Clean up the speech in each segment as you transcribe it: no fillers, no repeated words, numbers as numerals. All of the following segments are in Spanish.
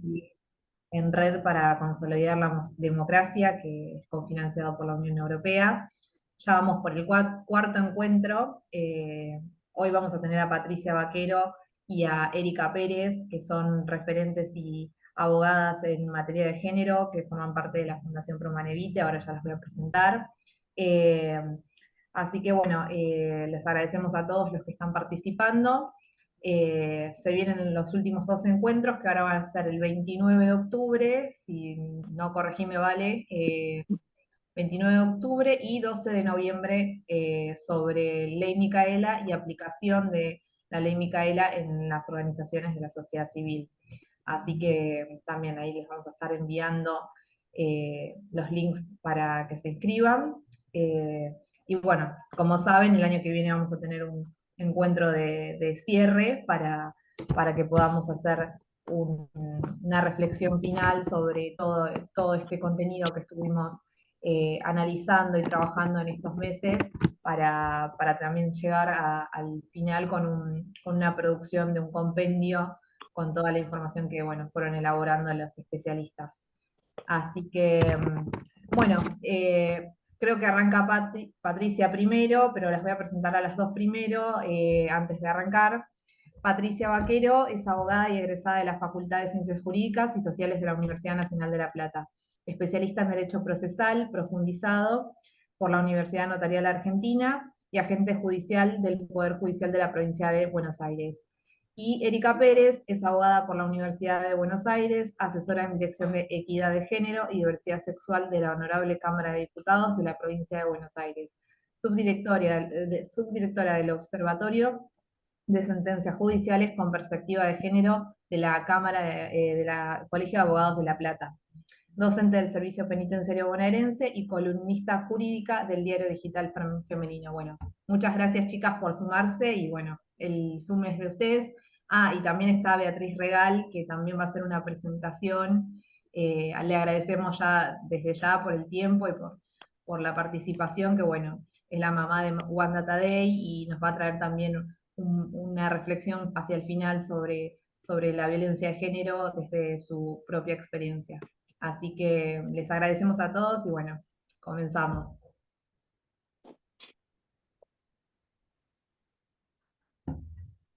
y en Red para Consolidar la Democracia, que es cofinanciado por la Unión Europea. Ya vamos por el cuarto encuentro. Hoy vamos a tener a Patricia Vaquero y a Erika Pérez, que son referentes y abogadas en materia de género, que forman parte de la Fundación Promanevite, ahora ya las voy a presentar. Eh, Así que bueno, les agradecemos a todos los que están participando. Se vienen los últimos dos encuentros, que ahora van a ser el 29 de octubre, si no corregime, vale, 29 de octubre y 12 de noviembre, sobre Ley Micaela y aplicación de la Ley Micaela en las organizaciones de la sociedad civil. Así que también ahí les vamos a estar enviando los links para que se inscriban. Eh, y bueno, como saben, el año que viene vamos a tener un encuentro de cierre para que podamos hacer una reflexión final sobre todo este contenido que estuvimos analizando y trabajando en estos meses para también llegar al final con una producción de un compendio con toda la información que bueno, fueron elaborando los especialistas. Así que, bueno, creo que arranca Patricia primero, pero las voy a presentar a las dos primero, antes de arrancar. Patricia Vaquero es abogada y egresada de la Facultad de Ciencias Jurídicas y Sociales de la Universidad Nacional de La Plata, especialista en Derecho Procesal profundizado por la Universidad Notarial Argentina y agente judicial del Poder Judicial de la Provincia de Buenos Aires. Y Erika Pérez es abogada por la Universidad de Buenos Aires, asesora en Dirección de Equidad de Género y Diversidad Sexual de la Honorable Cámara de Diputados de la Provincia de Buenos Aires, subdirectora del Observatorio de Sentencias Judiciales con Perspectiva de Género de la Cámara de la Colegio de Abogados de La Plata, docente del Servicio Penitenciario Bonaerense y columnista jurídica del diario digital Femenino. Bueno, muchas gracias, chicas, por sumarse, y bueno, el Zoom es de ustedes. Ah, y también está Beatriz Regal, que también va a hacer una presentación. Le agradecemos ya desde ya por el tiempo y por la participación, que bueno, es la mamá de Wanda Tadei y nos va a traer también una reflexión hacia el final sobre la violencia de género desde su propia experiencia. Así que les agradecemos a todos y bueno, comenzamos.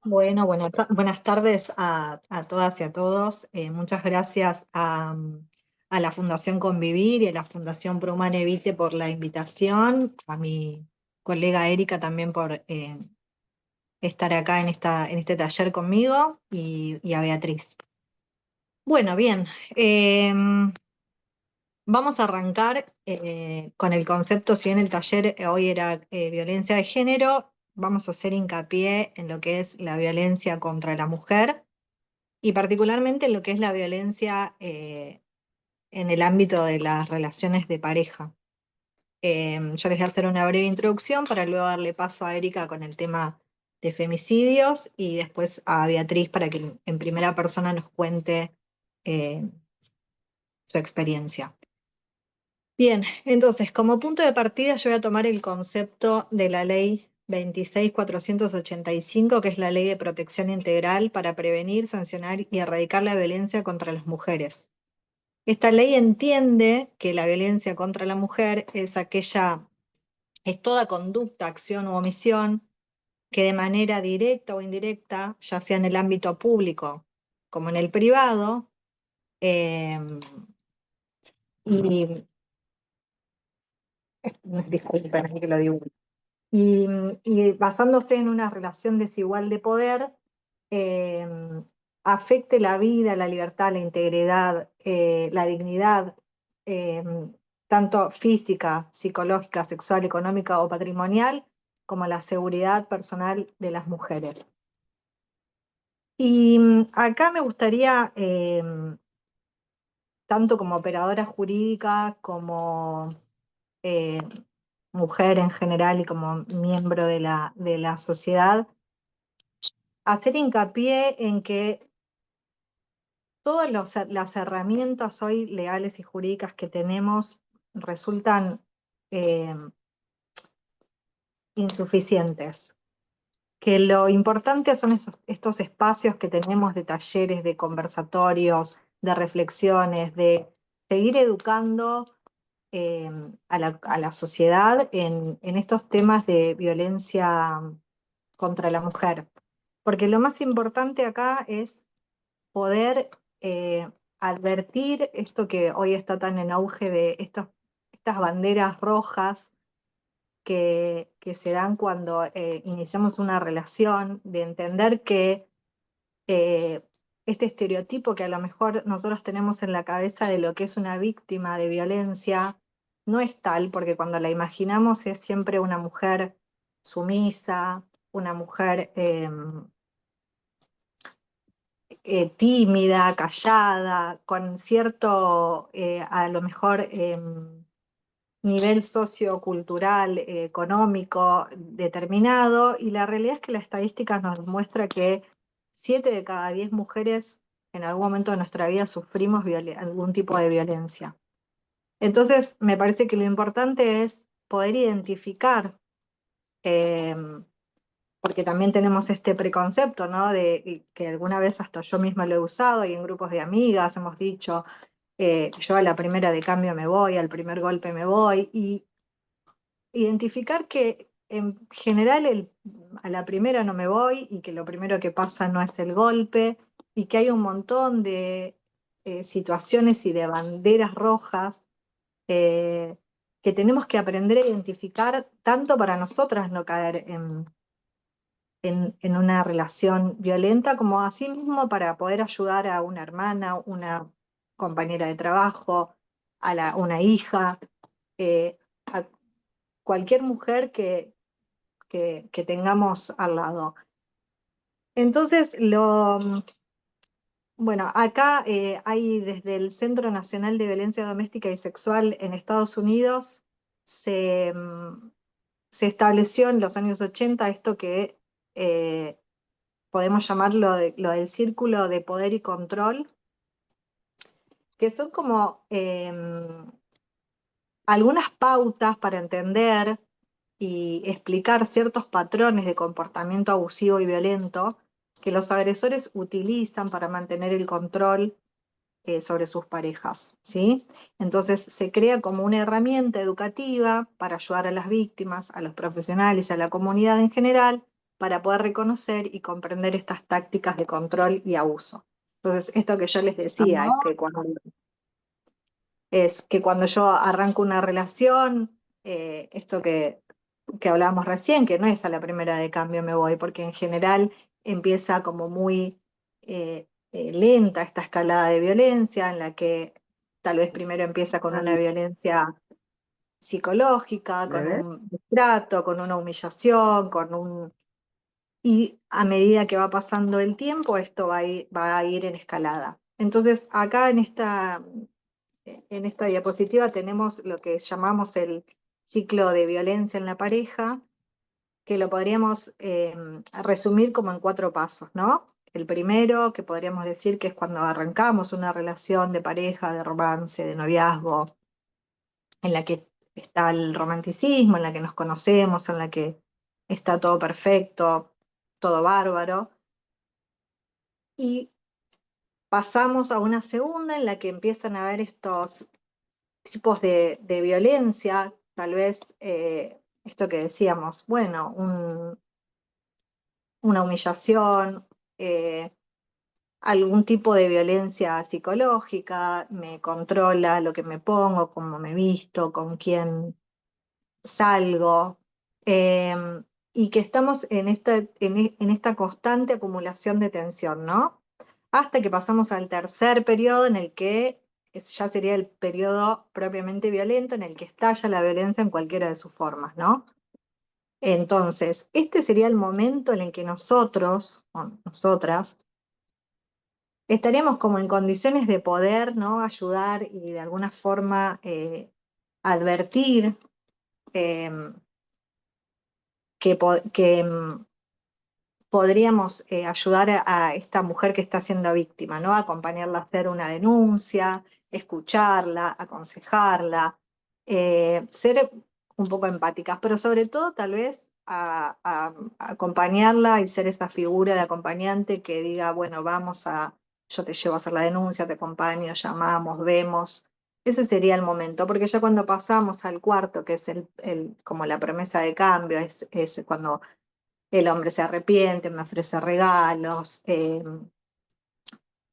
Bueno, buenas tardes a todas y a todos. Muchas gracias a la Fundación Convivir y a la Fundación Prumane Evite por la invitación, a mi colega Erika también por estar acá en este taller conmigo y a Beatriz. Bueno, bien, vamos a arrancar con el concepto. Si bien el taller hoy era violencia de género, vamos a hacer hincapié en lo que es la violencia contra la mujer y particularmente en lo que es la violencia en el ámbito de las relaciones de pareja. Yo les voy a hacer una breve introducción para luego darle paso a Erika con el tema de femicidios y después a Beatriz para que en primera persona nos cuente eh, su experiencia. Bien, entonces, como punto de partida yo voy a tomar el concepto de la ley 26.485, que es la Ley de Protección Integral para prevenir, sancionar y erradicar la violencia contra las mujeres. Esta ley entiende que la violencia contra la mujer es toda conducta, acción u omisión que de manera directa o indirecta, ya sea en el ámbito público como en el privado, eh, y disculpen, así que lo digo. Y basándose en una relación desigual de poder, eh, afecte la vida, la libertad, la integridad, la dignidad, eh, tanto física, psicológica, sexual, económica o patrimonial, como la seguridad personal de las mujeres. Y acá me gustaría, tanto como operadora jurídica, como eh, mujer en general y como miembro de la sociedad, hacer hincapié en que todas las herramientas hoy legales y jurídicas que tenemos resultan eh, insuficientes, que lo importante son estos espacios que tenemos de talleres, de conversatorios, de reflexiones, de seguir educando a la sociedad en estos temas de violencia contra la mujer. Porque lo más importante acá es poder advertir esto que hoy está tan en auge de estas banderas rojas que se dan cuando iniciamos una relación, de entender que eh, este estereotipo que a lo mejor nosotros tenemos en la cabeza de lo que es una víctima de violencia no es tal, porque cuando la imaginamos es siempre una mujer sumisa, una mujer tímida, callada, con cierto, a lo mejor, nivel sociocultural, económico determinado, y la realidad es que la estadística nos muestra que 7 de cada 10 mujeres en algún momento de nuestra vida sufrimos algún tipo de violencia. Entonces, me parece que lo importante es poder identificar, eh, porque también tenemos este preconcepto, ¿no? De que alguna vez hasta yo misma lo he usado y en grupos de amigas hemos dicho, yo a la primera de cambio me voy, al primer golpe me voy, y identificar que en general a la primera no me voy y que lo primero que pasa no es el golpe y que hay un montón de situaciones y de banderas rojas eh, que tenemos que aprender a identificar tanto para nosotras no caer en una relación violenta como así mismo para poder ayudar a una hermana, una compañera de trabajo, una hija, a cualquier mujer que tengamos al lado. Entonces, bueno, acá hay desde el Centro Nacional de Violencia Doméstica y Sexual en Estados Unidos, se estableció en los años 80 esto que eh, podemos llamarlo lo del círculo de poder y control, que son como algunas pautas para entender y explicar ciertos patrones de comportamiento abusivo y violento que los agresores utilizan para mantener el control sobre sus parejas, ¿sí? Entonces se crea como una herramienta educativa para ayudar a las víctimas, a los profesionales, a la comunidad en general, para poder reconocer y comprender estas tácticas de control y abuso. Entonces, esto que yo les decía es que cuando yo arranco una relación, esto que hablábamos recién, que no es a la primera de cambio me voy, porque en general empieza como muy lenta esta escalada de violencia, en la que tal vez primero empieza con una violencia psicológica, con un trato, con una humillación, y a medida que va pasando el tiempo, esto va a ir en escalada. Entonces, acá en esta diapositiva tenemos lo que llamamos el ciclo de violencia en la pareja, que lo podríamos resumir como en 4 pasos, ¿no? El primero, que podríamos decir que es cuando arrancamos una relación de pareja, de romance, de noviazgo, en la que está el romanticismo, en la que nos conocemos, en la que está todo perfecto, todo bárbaro. Y pasamos a una segunda en la que empiezan a haber estos tipos de violencia, tal vez esto que decíamos, bueno, una humillación, algún tipo de violencia psicológica, me controla lo que me pongo, cómo me visto, con quién salgo, eh, y que estamos en esta constante acumulación de tensión, ¿no? Hasta que pasamos al tercer periodo en el que ya sería el periodo propiamente violento, en el que estalla la violencia en cualquiera de sus formas, ¿no? Entonces, este sería el momento en el que nosotros, o nosotras, estaríamos como en condiciones de poder, ¿no? Ayudar y de alguna forma advertir eh, que podríamos ayudar a esta mujer que está siendo víctima, ¿no? Acompañarla a hacer una denuncia, escucharla, aconsejarla, ser un poco empáticas, pero sobre todo tal vez a acompañarla y ser esa figura de acompañante que diga, bueno, vamos a, yo te llevo a hacer la denuncia, te acompaño, llamamos, vemos. Ese sería el momento, porque ya cuando pasamos al cuarto, que es como la promesa de cambio, es cuando el hombre se arrepiente, me ofrece regalos,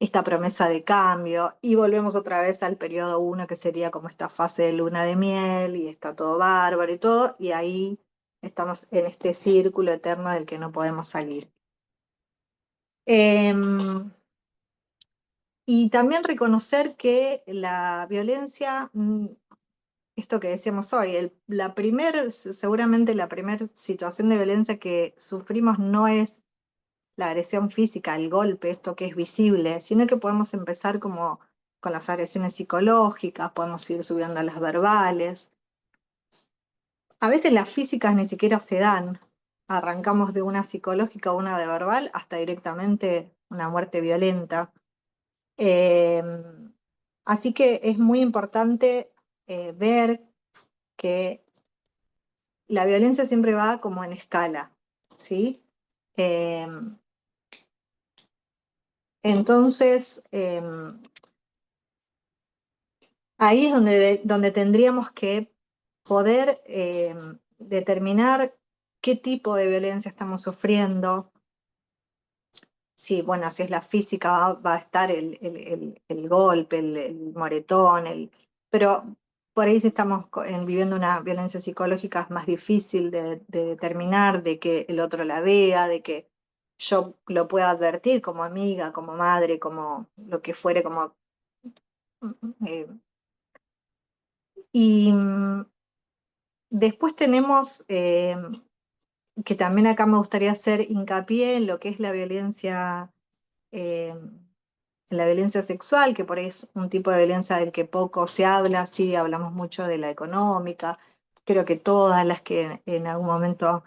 esta promesa de cambio, y volvemos otra vez al periodo uno, que sería como esta fase de luna de miel, y está todo bárbaro y todo, y ahí estamos en este círculo eterno del que no podemos salir. Em, y también reconocer que la violencia, esto que decíamos hoy, seguramente la primera situación de violencia que sufrimos no es la agresión física, el golpe, esto que es visible, sino que podemos empezar como con las agresiones psicológicas, podemos ir subiendo a las verbales. A veces las físicas ni siquiera se dan. Arrancamos de una psicológica o una de verbal hasta directamente una muerte violenta. Eh, Así que es muy importante ver que la violencia siempre va como en escala, ¿sí? Eh, entonces, ahí es donde tendríamos que poder determinar qué tipo de violencia estamos sufriendo. Sí, bueno, si es la física va a estar el golpe, el moretón, pero por ahí si estamos viviendo una violencia psicológica es más difícil de determinar, de que el otro la vea, de que yo lo pueda advertir como amiga, como madre, como lo que fuere, como... eh, y después tenemos, que también acá me gustaría hacer hincapié en lo que es eh, la violencia sexual, que por ahí es un tipo de violencia del que poco se habla, sí hablamos mucho de la económica, creo que todas las que en algún momento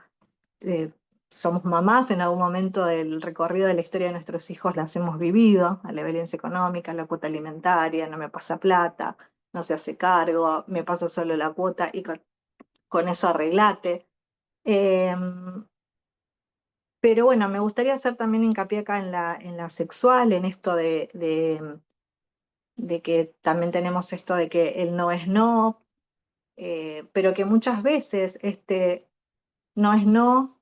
eh, somos mamás, en algún momento del recorrido de la historia de nuestros hijos las hemos vivido, a la violencia económica, la cuota alimentaria, no me pasa plata, no se hace cargo, me pasa solo la cuota y con eso arreglate. Pero bueno, me gustaría hacer también hincapié acá en la sexual, en esto de que también tenemos esto de que el no es no, pero que muchas veces este no es no,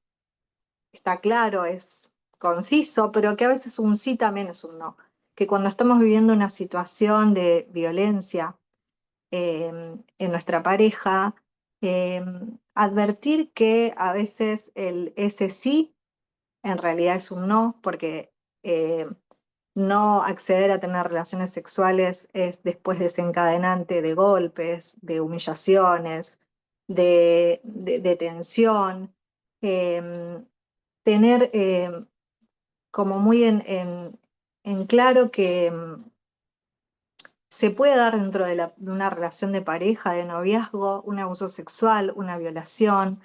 está claro, es conciso, pero que a veces un sí también es un no. Que cuando estamos viviendo una situación de violencia en nuestra pareja, eh, advertir que a veces ese sí en realidad es un no, porque eh, no acceder a tener relaciones sexuales es después desencadenante de golpes, de humillaciones, de tensión. Eh, Tener como muy en claro que se puede dar dentro de una relación de pareja, de noviazgo, un abuso sexual, una violación.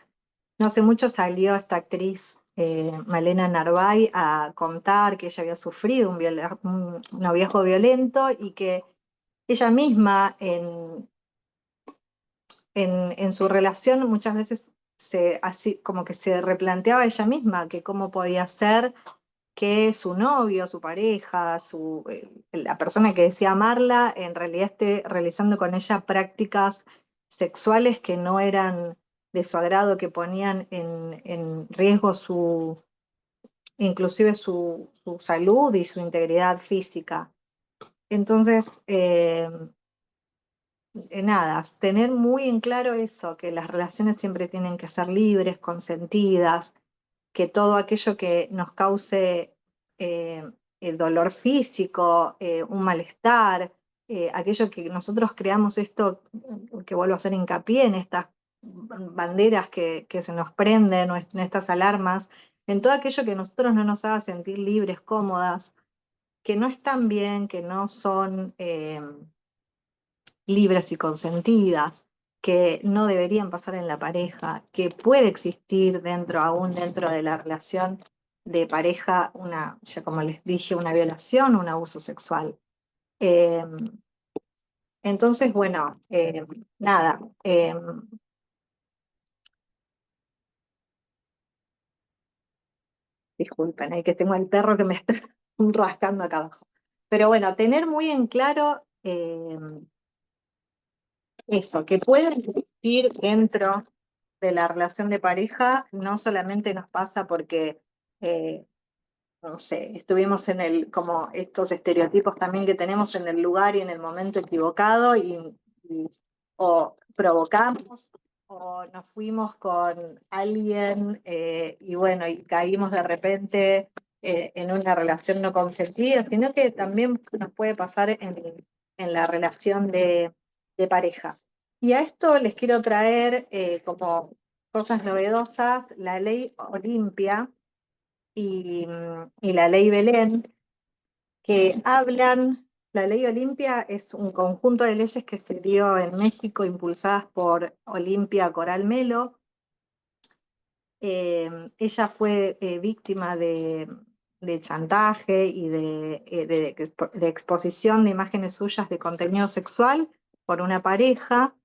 No hace mucho salió esta actriz Malena Narváez a contar que ella había sufrido un noviazgo violento y que ella misma en su relación muchas veces así como que se replanteaba ella misma que cómo podía ser que su novio, su pareja, la persona que decía amarla, en realidad esté realizando con ella prácticas sexuales que no eran de su agrado, que ponían en riesgo inclusive su salud y su integridad física. Entonces, nada, tener muy en claro eso, que las relaciones siempre tienen que ser libres, consentidas, que todo aquello que nos cause el dolor físico, un malestar, aquello que nosotros creamos esto, que vuelvo a hacer hincapié en estas banderas que se nos prenden, o en estas alarmas, en todo aquello que a nosotros no nos haga sentir libres, cómodas, que no están bien, que no son libres y consentidas, que no deberían pasar en la pareja, que puede existir aún dentro de la relación de pareja, ya como les dije, una violación, un abuso sexual. Eh, entonces, bueno, nada. Disculpen, que tengo el perro que me está rascando acá abajo. Pero bueno, tener muy en claro eso, que pueden existir dentro de la relación de pareja, no solamente nos pasa porque, eh, no sé, estuvimos como estos estereotipos también que tenemos en el lugar y en el momento equivocado, y- o provocamos, o nos fuimos con alguien, y bueno, y caímos de repente en una relación no consentida, sino que también nos puede pasar en la relación de pareja. Y a esto les quiero traer como cosas novedosas la ley Olimpia y la ley Belén, que hablan. La ley Olimpia es un conjunto de leyes que se dio en México impulsadas por Olimpia Coral Melo. Ella fue víctima de chantaje y de exposición de imágenes suyas de contenido sexual por una pareja,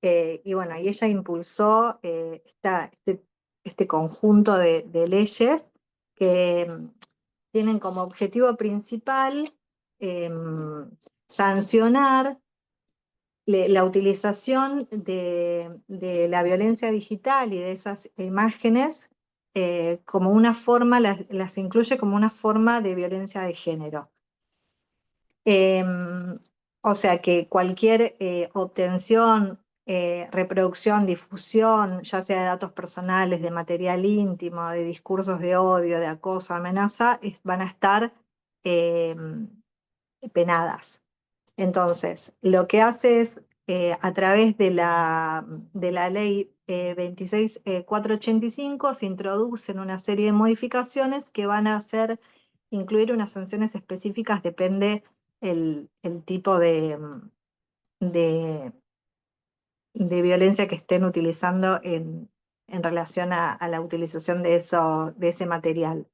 y bueno, y ella impulsó este conjunto de leyes que tienen como objetivo principal sancionar la utilización de la violencia digital y de esas imágenes como una forma, las incluye como una forma de violencia de género. Eh, o sea que cualquier obtención, reproducción, difusión, ya sea de datos personales, de material íntimo, de discursos de odio, de acoso, amenaza, van a estar eh, penadas. Entonces, lo que hace es, a través de la ley 26.485, se introducen una serie de modificaciones que van a incluir unas sanciones específicas, depende el tipo de, de violencia que estén utilizando en relación a la utilización de ese material.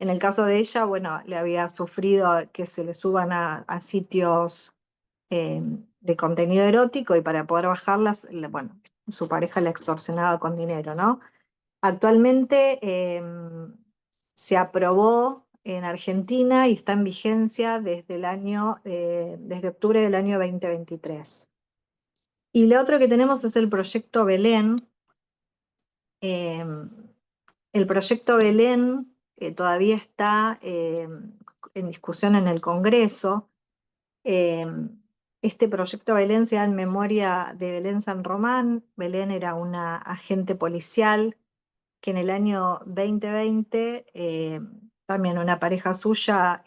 En el caso de ella, bueno, le había sufrido que se le suban a sitios eh, de contenido erótico, y para poder bajarlas, bueno, su pareja la extorsionaba con dinero, ¿no? Actualmente se aprobó en Argentina y está en vigencia desde octubre del año 2023. Y lo otro que tenemos es el proyecto Belén. Eh, el proyecto Belén todavía está en discusión en el Congreso. Eh, este proyecto Belén se da en memoria de Belén San Román. Belén era una agente policial que en el año 2020, también una pareja suya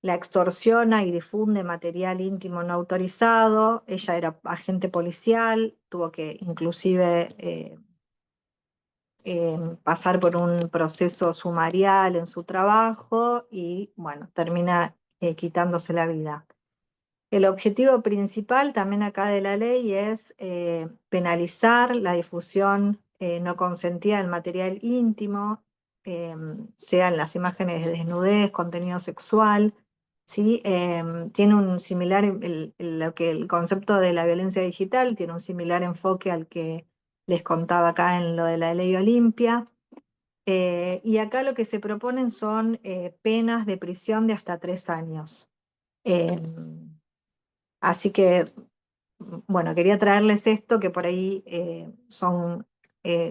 la extorsiona y difunde material íntimo no autorizado. Ella era agente policial, tuvo que inclusive pasar por un proceso sumarial en su trabajo y bueno, termina quitándose la vida. El objetivo principal también acá de la ley es penalizar la difusión no consentida del material íntimo, eh, sean las imágenes de desnudez, contenido sexual, ¿sí? Tiene un similar, el concepto de la violencia digital tiene un similar enfoque al que les contaba acá en lo de la ley Olimpia. Y acá lo que se proponen son penas de prisión de hasta 3 años. Así que, bueno, quería traerles esto, que por ahí son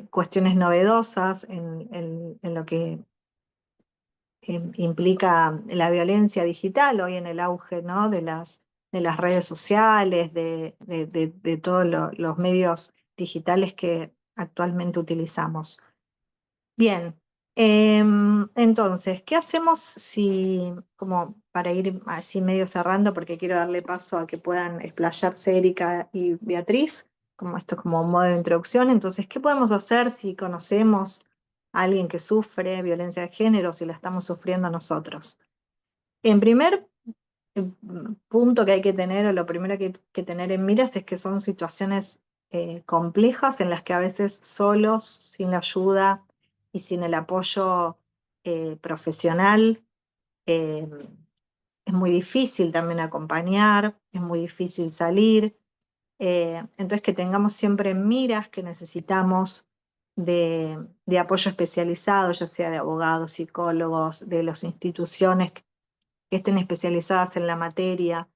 cuestiones novedosas en lo que implica la violencia digital hoy en el auge, ¿no? de las redes sociales, de todos los medios digitales que actualmente utilizamos. Bien, entonces, ¿qué hacemos como para ir así medio cerrando, porque quiero darle paso a que puedan explayarse Erika y Beatriz, como esto es como un modo de introducción? Entonces, ¿qué podemos hacer si conocemos a alguien que sufre violencia de género, si la estamos sufriendo nosotros? En primer punto que hay que tener, o lo primero que hay que tener en miras, es que son situaciones complejas en las que a veces solos, sin la ayuda y sin el apoyo profesional, eh, es muy difícil también acompañar, es muy difícil salir. Entonces, que tengamos siempre en miras que necesitamos de apoyo especializado, ya sea de abogados, psicólogos, de las instituciones que estén especializadas en la materia.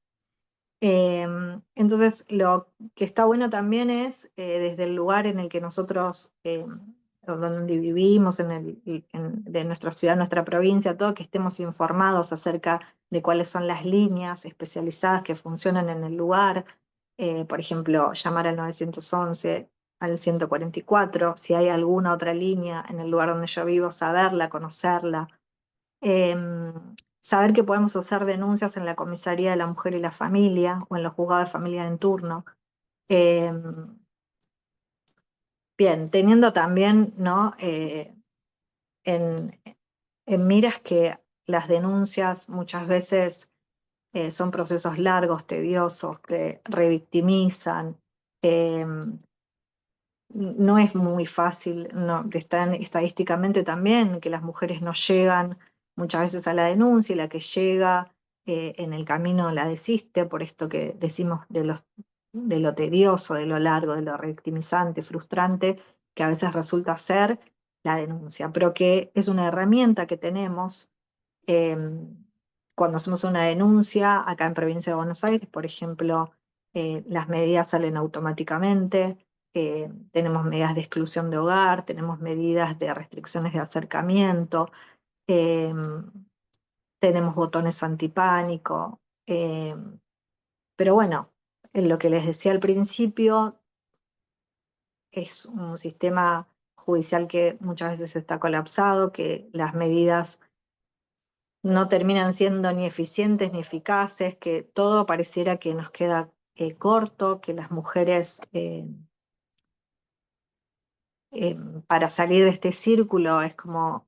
Entonces, lo que está bueno también es desde el lugar en el que nosotros, donde vivimos, de nuestra ciudad, nuestra provincia, todo, que estemos informados acerca de cuáles son las líneas especializadas que funcionan en el lugar. Por ejemplo, llamar al 911, al 144, si hay alguna otra línea en el lugar donde yo vivo, saberla, conocerla. Saber que podemos hacer denuncias en la comisaría de la mujer y la familia o en los juzgados de familia en turno. Em, Bien, teniendo también, ¿no? En, en miras que las denuncias muchas veces son procesos largos, tediosos, que revictimizan. em, no es muy fácil, no, está estadísticamente también que las mujeres no llegan muchas veces a la denuncia y la que llega en el camino la desiste, por esto que decimos de lo tedioso, de lo largo, de lo revictimizante, frustrante, que a veces resulta ser la denuncia, pero que es una herramienta que tenemos eh, cuando hacemos una denuncia, acá en Provincia de Buenos Aires, por ejemplo, las medidas salen automáticamente, tenemos medidas de exclusión de hogar, tenemos medidas de restricciones de acercamiento, eh, tenemos botones antipánico, pero bueno, en lo que les decía al principio, es un sistema judicial que muchas veces está colapsado, que las medidas no terminan siendo ni eficientes ni eficaces, que todo pareciera que nos queda corto, que las mujeres eh, para salir de este círculo es como,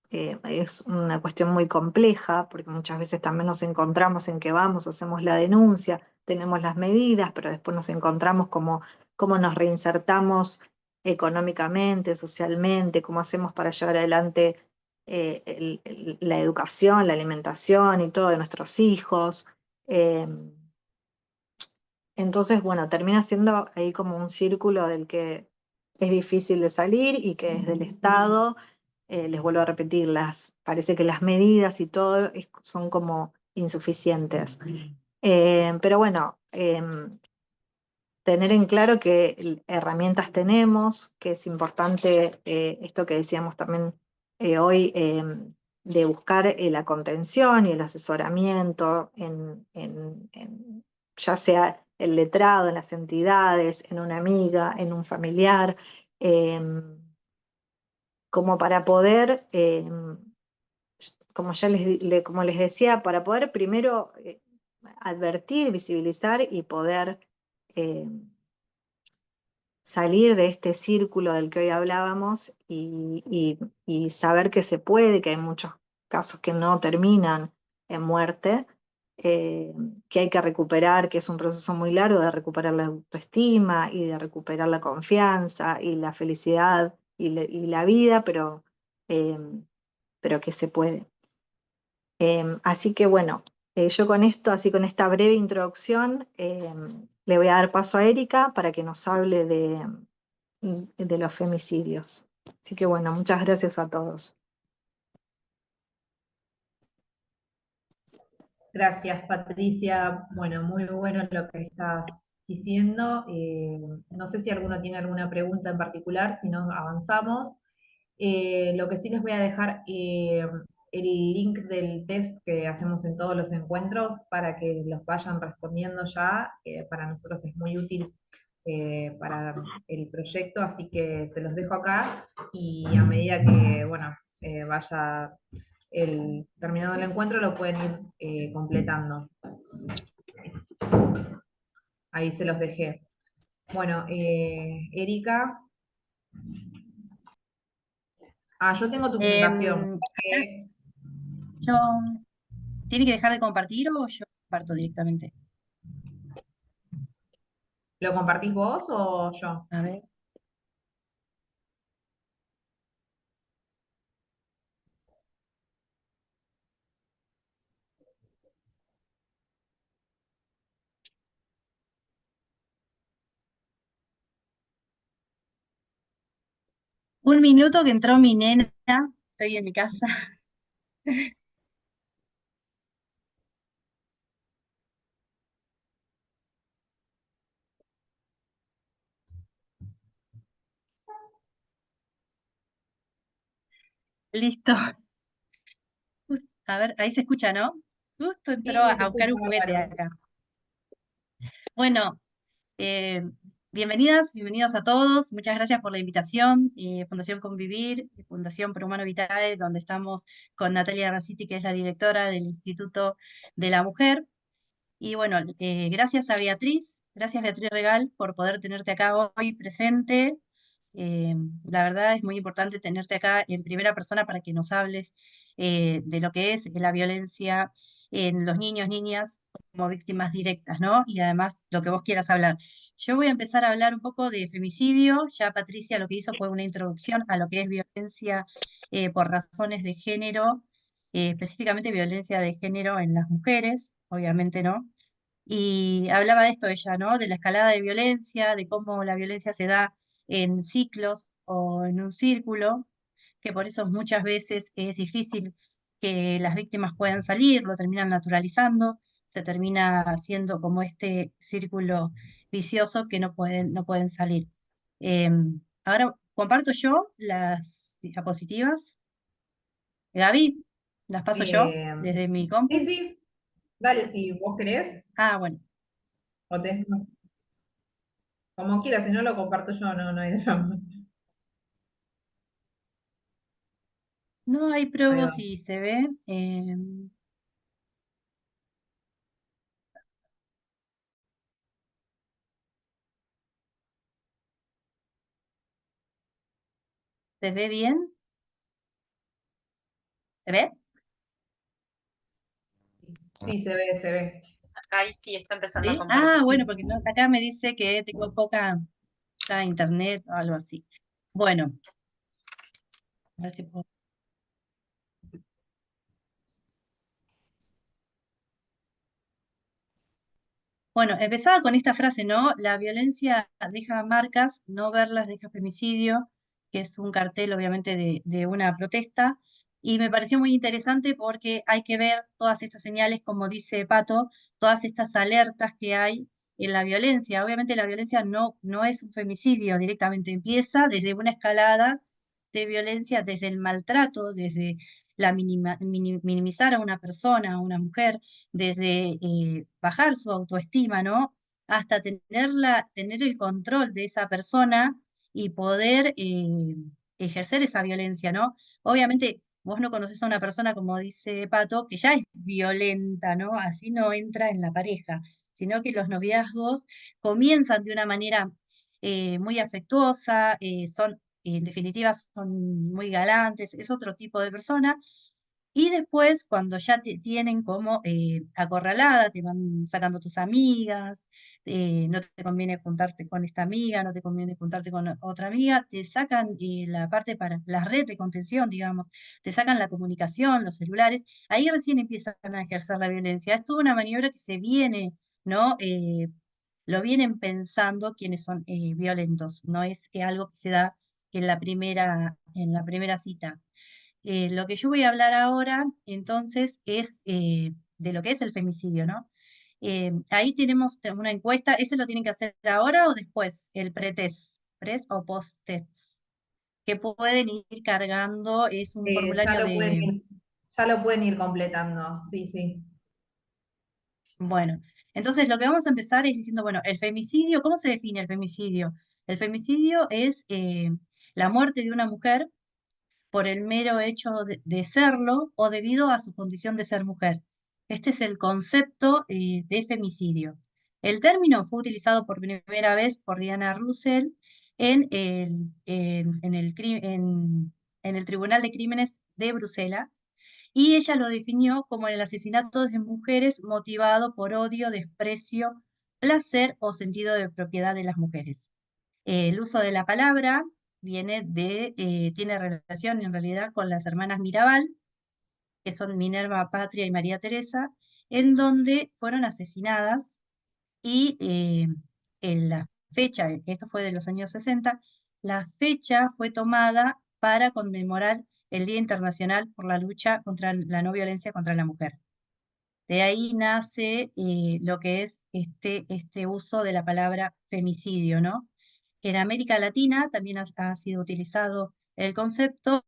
es una cuestión muy compleja, porque muchas veces también nos encontramos en que vamos, hacemos la denuncia, tenemos las medidas, pero después nos encontramos como cómo nos reinsertamos económicamente, socialmente, cómo hacemos para llevar adelante la educación, la alimentación y todo de nuestros hijos. Eh, entonces, bueno, termina siendo ahí como un círculo del que es difícil de salir y que desde el Estado, les vuelvo a repetir, parece que las medidas y todo son como insuficientes. Pero bueno, tener en claro que herramientas tenemos, que es importante esto que decíamos también hoy, de buscar la contención y el asesoramiento ya sea el letrado, en las entidades, en una amiga, en un familiar, eh, como para poder, como como les decía, para poder primero advertir, visibilizar y poder eh, salir de este círculo del que hoy hablábamos y saber que se puede, que hay muchos casos que no terminan en muerte, eh, que hay que recuperar, que es un proceso muy largo de recuperar la autoestima y de recuperar la confianza y la felicidad y la vida, eh, pero que se puede. Así que bueno, yo con esto, así con esta breve introducción, le voy a dar paso a Erika para que nos hable de los femicidios. Así que bueno, muchas gracias a todos. Gracias, Patricia. Bueno, muy bueno lo que estás diciendo. No sé si alguno tiene alguna pregunta en particular, si no avanzamos. Lo que sí les voy a dejar el link del test que hacemos en todos los encuentros para que los vayan respondiendo ya. Para nosotros es muy útil para el proyecto, así que se los dejo acá y a medida que, bueno, vaya terminado el encuentro lo pueden ir completando. Ahí se los dejé. Bueno, Erika. Yo tengo tu presentación. Acá yo, ¿tiene que dejar de compartir o yo comparto directamente? ¿Lo compartís vos o yo? A ver. Un minuto que entró mi nena, estoy en mi casa. Listo. A ver, ahí se escucha, ¿no? Justo entró Sí, se a buscar escucha un juguete bárbaro. acá. Bueno, bienvenidas, bienvenidos a todos. Muchas gracias por la invitación. Fundación Convivir, Fundación Pro Humano Vitae, donde estamos con Natalia Raciti, que es la directora del Instituto de la Mujer. Y bueno, gracias Beatriz Regal por poder tenerte acá hoy presente. La verdad es muy importante tenerte acá en primera persona para que nos hables de lo que es la violencia en los niños, niñas como víctimas directas, ¿no? Y además lo que vos quieras hablar. Yo voy a empezar a hablar un poco de femicidio. Ya Patricia lo que hizo fue una introducción a lo que es violencia por razones de género, específicamente violencia de género en las mujeres, obviamente no. Y hablaba de esto ella, ¿no? De la escalada de violencia, de cómo la violencia se da en ciclos o en un círculo, que por eso muchas veces es difícil que las víctimas puedan salir, lo terminan naturalizando, se termina haciendo como este círculo vicioso que no pueden salir. Ahora comparto yo las diapositivas. Gaby, las paso yo Eh, desde mi sí, compu. sí, dale, si vos querés, Ah, bueno. o como quieras, si no lo comparto yo, no hay drama. No, hay Ahí pruebas va. si se ve. ¿Se ve bien? ¿Se ve? Sí, se ve. Ahí sí, está empezando a ¿Sí? Ah, compartir. bueno, porque acá me dice que tengo poca internet o algo así. Bueno, a ver si puedo. Bueno, empezaba con esta frase, ¿no? La violencia deja marcas, no verlas deja femicidio, que es un cartel, obviamente, de una protesta. Y me pareció muy interesante porque hay que ver todas estas señales, como dice Pato, todas estas alertas que hay en la violencia. Obviamente la violencia no es un femicidio directamente, empieza desde una escalada de violencia, desde el maltrato, desde minimizar a una persona, a una mujer, desde bajar su autoestima, ¿no? Hasta tener el control de esa persona y poder ejercer esa violencia, ¿no? Obviamente, vos no conoces a una persona, como dice Pato, que ya es violenta, ¿no? Así no entra en la pareja, sino que los noviazgos comienzan de una manera muy afectuosa, en definitiva, son muy galantes, es otro tipo de persona, y después, cuando ya te tienen como acorralada, te van sacando tus amigas, no te conviene juntarte con esta amiga, no te conviene juntarte con otra amiga, te sacan la parte para la red de contención, digamos, te sacan la comunicación, los celulares, ahí recién empiezan a ejercer la violencia. Es toda una maniobra que se viene, ¿no? Lo vienen pensando quienes son violentos, no es que algo que se da en la primera cita. Lo que yo voy a hablar ahora, entonces, es de lo que es el femicidio, ¿no? Ahí tenemos una encuesta, ¿ese lo tienen que hacer ahora o después? El pretest, pres o post-test, que pueden ir cargando, es un Ya formulario lo pueden de, ir, ya lo pueden ir completando, sí, sí. bueno, entonces lo que vamos a empezar es diciendo, bueno, el femicidio, ¿cómo se define el femicidio? El femicidio es la muerte de una mujer por el mero hecho de serlo o debido a su condición de ser mujer. Este es el concepto de femicidio. El término fue utilizado por primera vez por Diana Russell en el Tribunal de Crímenes de Bruselas, y ella lo definió como el asesinato de mujeres motivado por odio, desprecio, placer o sentido de propiedad de las mujeres. El uso de la palabra tiene relación en realidad con las hermanas Mirabal, que son Minerva Patria y María Teresa, en donde fueron asesinadas, y en la fecha, esto fue de los años 60, la fecha fue tomada para conmemorar el Día Internacional por la lucha contra la no violencia contra la mujer. De ahí nace lo que es este uso de la palabra femicidio, ¿no? En América Latina también ha sido utilizado el concepto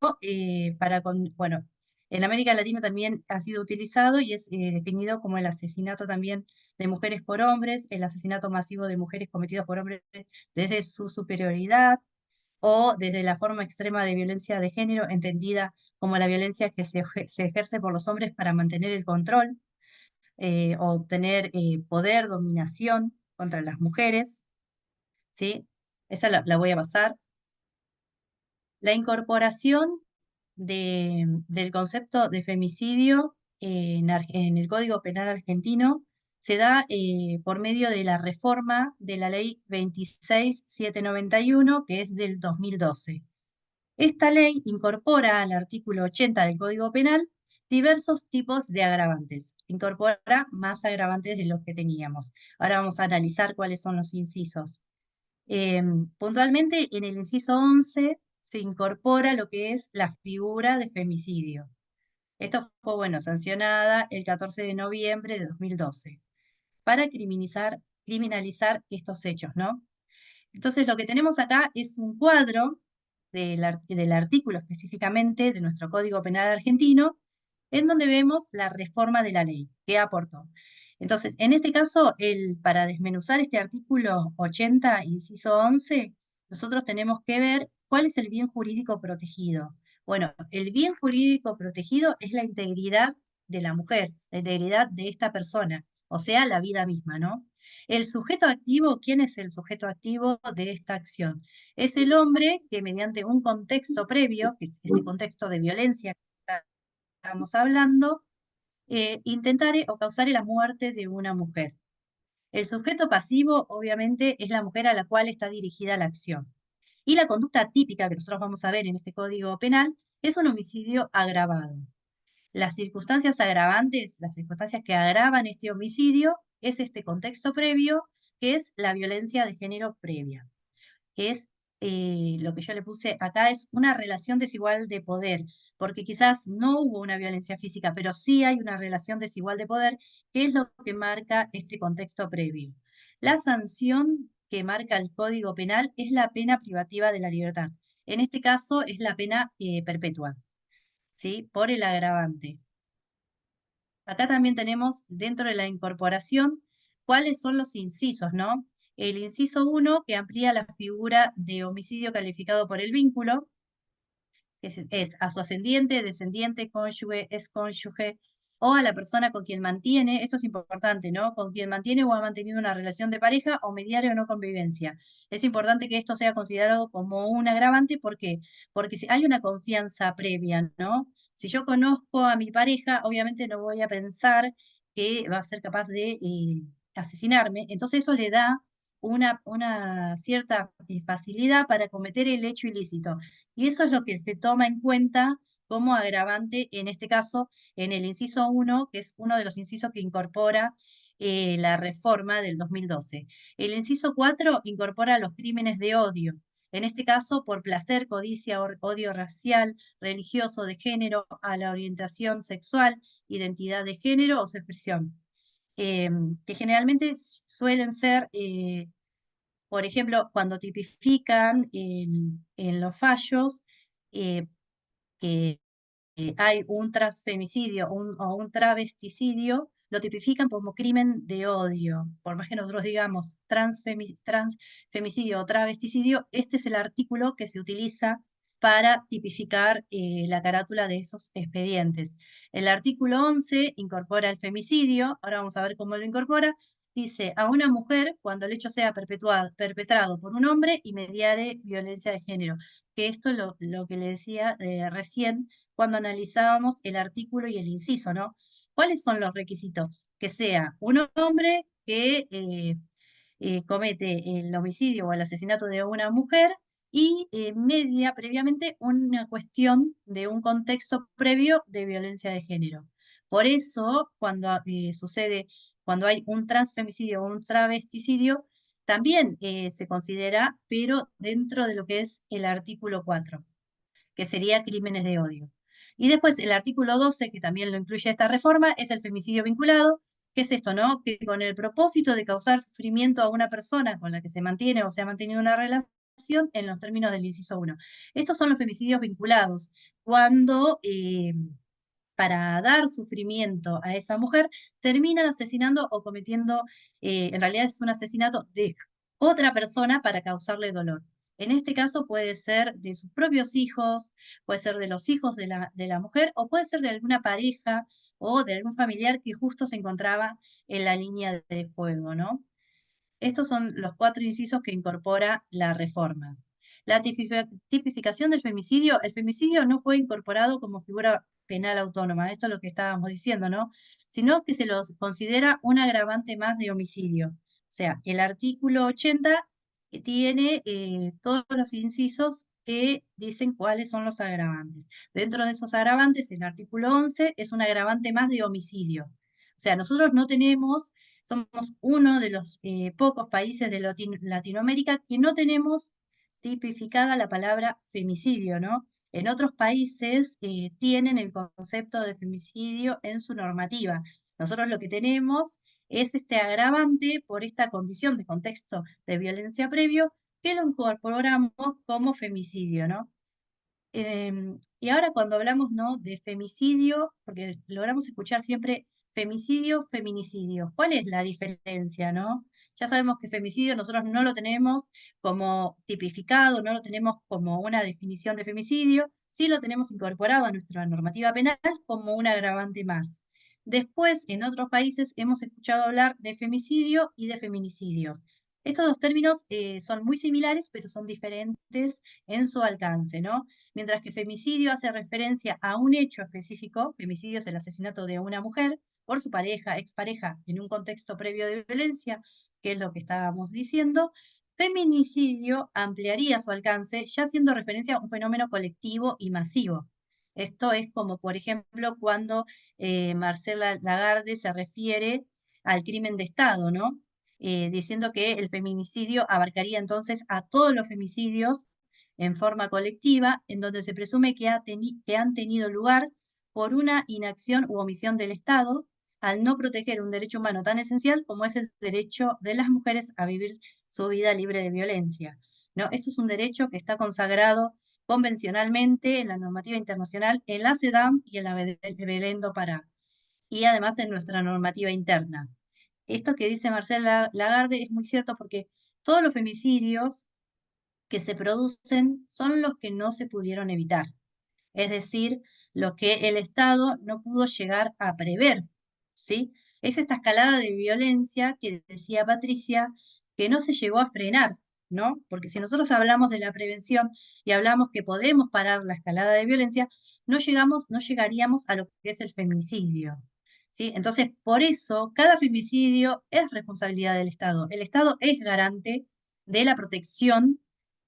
bueno, en América Latina también ha sido utilizado y es definido como el asesinato también de mujeres por hombres, el asesinato masivo de mujeres cometido por hombres desde su superioridad o desde la forma extrema de violencia de género, entendida como la violencia que se ejerce por los hombres para mantener el control o obtener poder, dominación contra las mujeres, ¿sí? Esa la voy a pasar. La incorporación del concepto de femicidio en el Código Penal argentino se da por medio de la reforma de la Ley 26.791, que es del 2012. Esta ley incorpora al artículo 80 del Código Penal diversos tipos de agravantes. Incorpora más agravantes de los que teníamos. Ahora vamos a analizar cuáles son los incisos. Puntualmente, en el inciso 11 se incorpora lo que es la figura de femicidio. Esto fue, bueno, sancionada el 14 de noviembre de 2012 para criminalizar estos hechos, ¿no? Entonces, lo que tenemos acá es un cuadro del artículo específicamente de nuestro Código Penal argentino, en donde vemos la reforma de la ley que aportó. Entonces, en este caso, para desmenuzar este artículo 80, inciso 11, nosotros tenemos que ver cuál es el bien jurídico protegido. Bueno, el bien jurídico protegido es la integridad de la mujer, la integridad de esta persona, o sea, la vida misma, ¿no? El sujeto activo, ¿quién es el sujeto activo de esta acción? Es el hombre que mediante un contexto previo, que es este contexto de violencia que estamos hablando, intentare o causare la muerte de una mujer. El sujeto pasivo, obviamente, es la mujer a la cual está dirigida la acción. Y la conducta típica que nosotros vamos a ver en este Código Penal es un homicidio agravado. Las circunstancias agravantes, las circunstancias que agravan este homicidio, es este contexto previo, que es la violencia de género previa. Es lo que yo le puse acá, es una relación desigual de poder, porque quizás no hubo una violencia física, pero sí hay una relación desigual de poder, que es lo que marca este contexto previo. La sanción que marca el Código Penal es la pena privativa de la libertad. En este caso es la pena perpetua, ¿sí? Por el agravante. Acá también tenemos dentro de la incorporación cuáles son los incisos, ¿no? El inciso 1, que amplía la figura de homicidio calificado por el vínculo, que es a su ascendiente, descendiente, cónyuge, excónyuge, o a la persona con quien mantiene, esto es importante, ¿no? Con quien mantiene o ha mantenido una relación de pareja o mediaria o no convivencia. Es importante que esto sea considerado como un agravante, ¿por qué? Porque si hay una confianza previa, ¿no? Si yo conozco a mi pareja, obviamente no voy a pensar que va a ser capaz de asesinarme, entonces eso le da una cierta facilidad para cometer el hecho ilícito. Y eso es lo que se toma en cuenta como agravante, en este caso, en el inciso 1, que es uno de los incisos que incorpora la reforma del 2012. El inciso 4 incorpora los crímenes de odio, en este caso por placer, codicia, odio racial, religioso, de género, a la orientación sexual, identidad de género o su expresión, que generalmente suelen ser por ejemplo, cuando tipifican en los fallos que hay un transfemicidio o un travesticidio, lo tipifican como crimen de odio. Por más que nosotros digamos transfemicidio o travesticidio, este es el artículo que se utiliza para tipificar la carátula de esos expedientes. El artículo 11 incorpora el femicidio, ahora vamos a ver cómo lo incorpora. Dice, a una mujer cuando el hecho sea perpetrado por un hombre y mediare violencia de género. Que esto es lo que le decía recién cuando analizábamos el artículo y el inciso, ¿no? ¿Cuáles son los requisitos? Que sea un hombre que comete el homicidio o el asesinato de una mujer y media previamente una cuestión de un contexto previo de violencia de género. Por eso, cuando cuando hay un transfemicidio o un travesticidio, también se considera, pero dentro de lo que es el artículo 4, que sería crímenes de odio. Y después el artículo 12, que también lo incluye esta reforma, es el femicidio vinculado. ¿Qué es esto, no? Que con el propósito de causar sufrimiento a una persona con la que se mantiene o se ha mantenido una relación, en los términos del inciso 1. Estos son los femicidios vinculados, cuando para dar sufrimiento a esa mujer terminan asesinando o cometiendo, en realidad es un asesinato de otra persona para causarle dolor. En este caso puede ser de sus propios hijos, puede ser de los hijos de la mujer, o puede ser de alguna pareja o de algún familiar que justo se encontraba en la línea de fuego, ¿no? Estos son los 4 incisos que incorpora la reforma. La tipificación del femicidio, el femicidio no fue incorporado como figura penal autónoma, esto es lo que estábamos diciendo, ¿no? Sino que se los considera un agravante más de homicidio. O sea, el artículo 80 tiene todos los incisos que dicen cuáles son los agravantes. Dentro de esos agravantes, el artículo 11 es un agravante más de homicidio. O sea, nosotros no tenemos, somos uno de los pocos países de Latinoamérica que no tenemos tipificada la palabra femicidio, ¿no? En otros países tienen el concepto de femicidio en su normativa. Nosotros lo que tenemos es este agravante por esta condición de contexto de violencia previo que lo incorporamos como femicidio, ¿no? Y ahora cuando hablamos, ¿no?, de femicidio, porque logramos escuchar siempre femicidio, feminicidio. ¿Cuál es la diferencia, no? Ya sabemos que femicidio nosotros no lo tenemos como tipificado, no lo tenemos como una definición de femicidio, sí lo tenemos incorporado a nuestra normativa penal como un agravante más. Después, en otros países hemos escuchado hablar de femicidio y de feminicidios. Estos dos términos son muy similares, pero son diferentes en su alcance, ¿no? Mientras que femicidio hace referencia a un hecho específico, femicidio es el asesinato de una mujer por su pareja, expareja, en un contexto previo de violencia, que es lo que estábamos diciendo, feminicidio ampliaría su alcance, ya haciendo referencia a un fenómeno colectivo y masivo. Esto es como, por ejemplo, cuando Marcela Lagarde se refiere al crimen de Estado, ¿no? Diciendo que el feminicidio abarcaría entonces a todos los femicidios en forma colectiva, en donde se presume que han tenido lugar por una inacción u omisión del Estado, al no proteger un derecho humano tan esencial como es el derecho de las mujeres a vivir su vida libre de violencia, ¿no? Esto es un derecho que está consagrado convencionalmente en la normativa internacional, en la CEDAW y en la Belén do Pará, y además en nuestra normativa interna. Esto que dice Marcela Lagarde es muy cierto porque todos los femicidios que se producen son los que no se pudieron evitar, es decir, los que el Estado no pudo llegar a prever, ¿sí? Es esta escalada de violencia que decía Patricia, que no se llegó a frenar, ¿no? Porque si nosotros hablamos de la prevención y hablamos que podemos parar la escalada de violencia, no llegaríamos a lo que es el femicidio, ¿sí? Entonces, por eso, cada femicidio es responsabilidad del Estado. El Estado es garante de la protección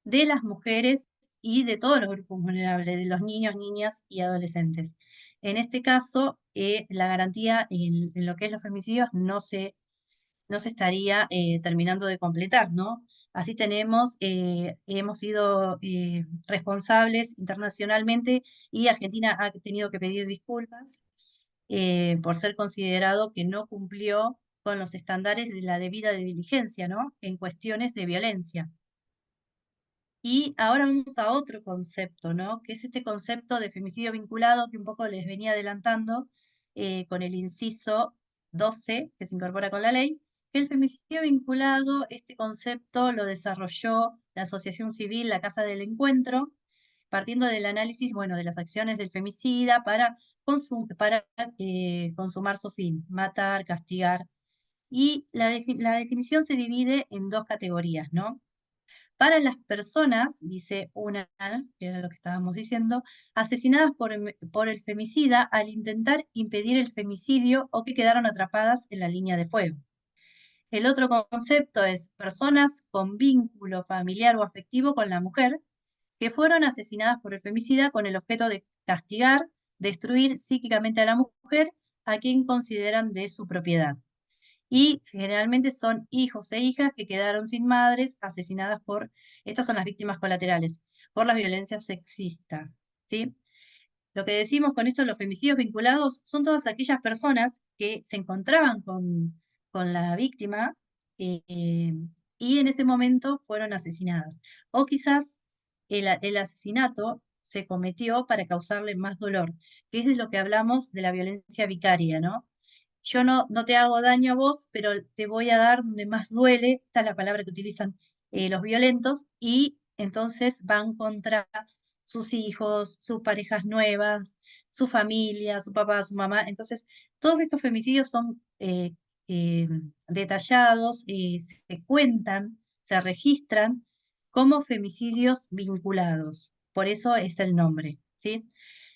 de las mujeres y de todos los grupos vulnerables, de los niños, niñas y adolescentes. En este caso, la garantía en lo que es los femicidios no se estaría terminando de completar, ¿no? Así hemos sido responsables internacionalmente y Argentina ha tenido que pedir disculpas por ser considerado que no cumplió con los estándares de la debida diligencia, ¿no?, en cuestiones de violencia. Y ahora vamos a otro concepto, ¿no?, que es este concepto de femicidio vinculado que un poco les venía adelantando con el inciso 12 que se incorpora con la ley, que el femicidio vinculado, este concepto lo desarrolló la Asociación Civil La Casa del Encuentro, partiendo del análisis, bueno, de las acciones del femicida para consumar su fin, matar, castigar. Y la definición se divide en dos categorías, ¿no? Para las personas, dice una, que era lo que estábamos diciendo, asesinadas por el femicida al intentar impedir el femicidio o que quedaron atrapadas en la línea de fuego. El otro concepto es personas con vínculo familiar o afectivo con la mujer que fueron asesinadas por el femicida con el objeto de castigar, destruir psíquicamente a la mujer a quien consideran de su propiedad. Y generalmente son hijos e hijas que quedaron sin madres, asesinadas estas son las víctimas colaterales, por las violencias sexistas, ¿sí? Lo que decimos con esto, los femicidios vinculados, son todas aquellas personas que se encontraban con la víctima y y en ese momento fueron asesinadas. O quizás el asesinato se cometió para causarle más dolor, que es de lo que hablamos de la violencia vicaria, ¿no? Yo no te hago daño a vos, pero te voy a dar donde más duele, esta es la palabra que utilizan los violentos, y entonces van contra sus hijos, sus parejas nuevas, su familia, su papá, su mamá. Entonces, todos estos femicidios son eh, detallados, se cuentan, se registran como femicidios vinculados. Por eso es el nombre, ¿sí?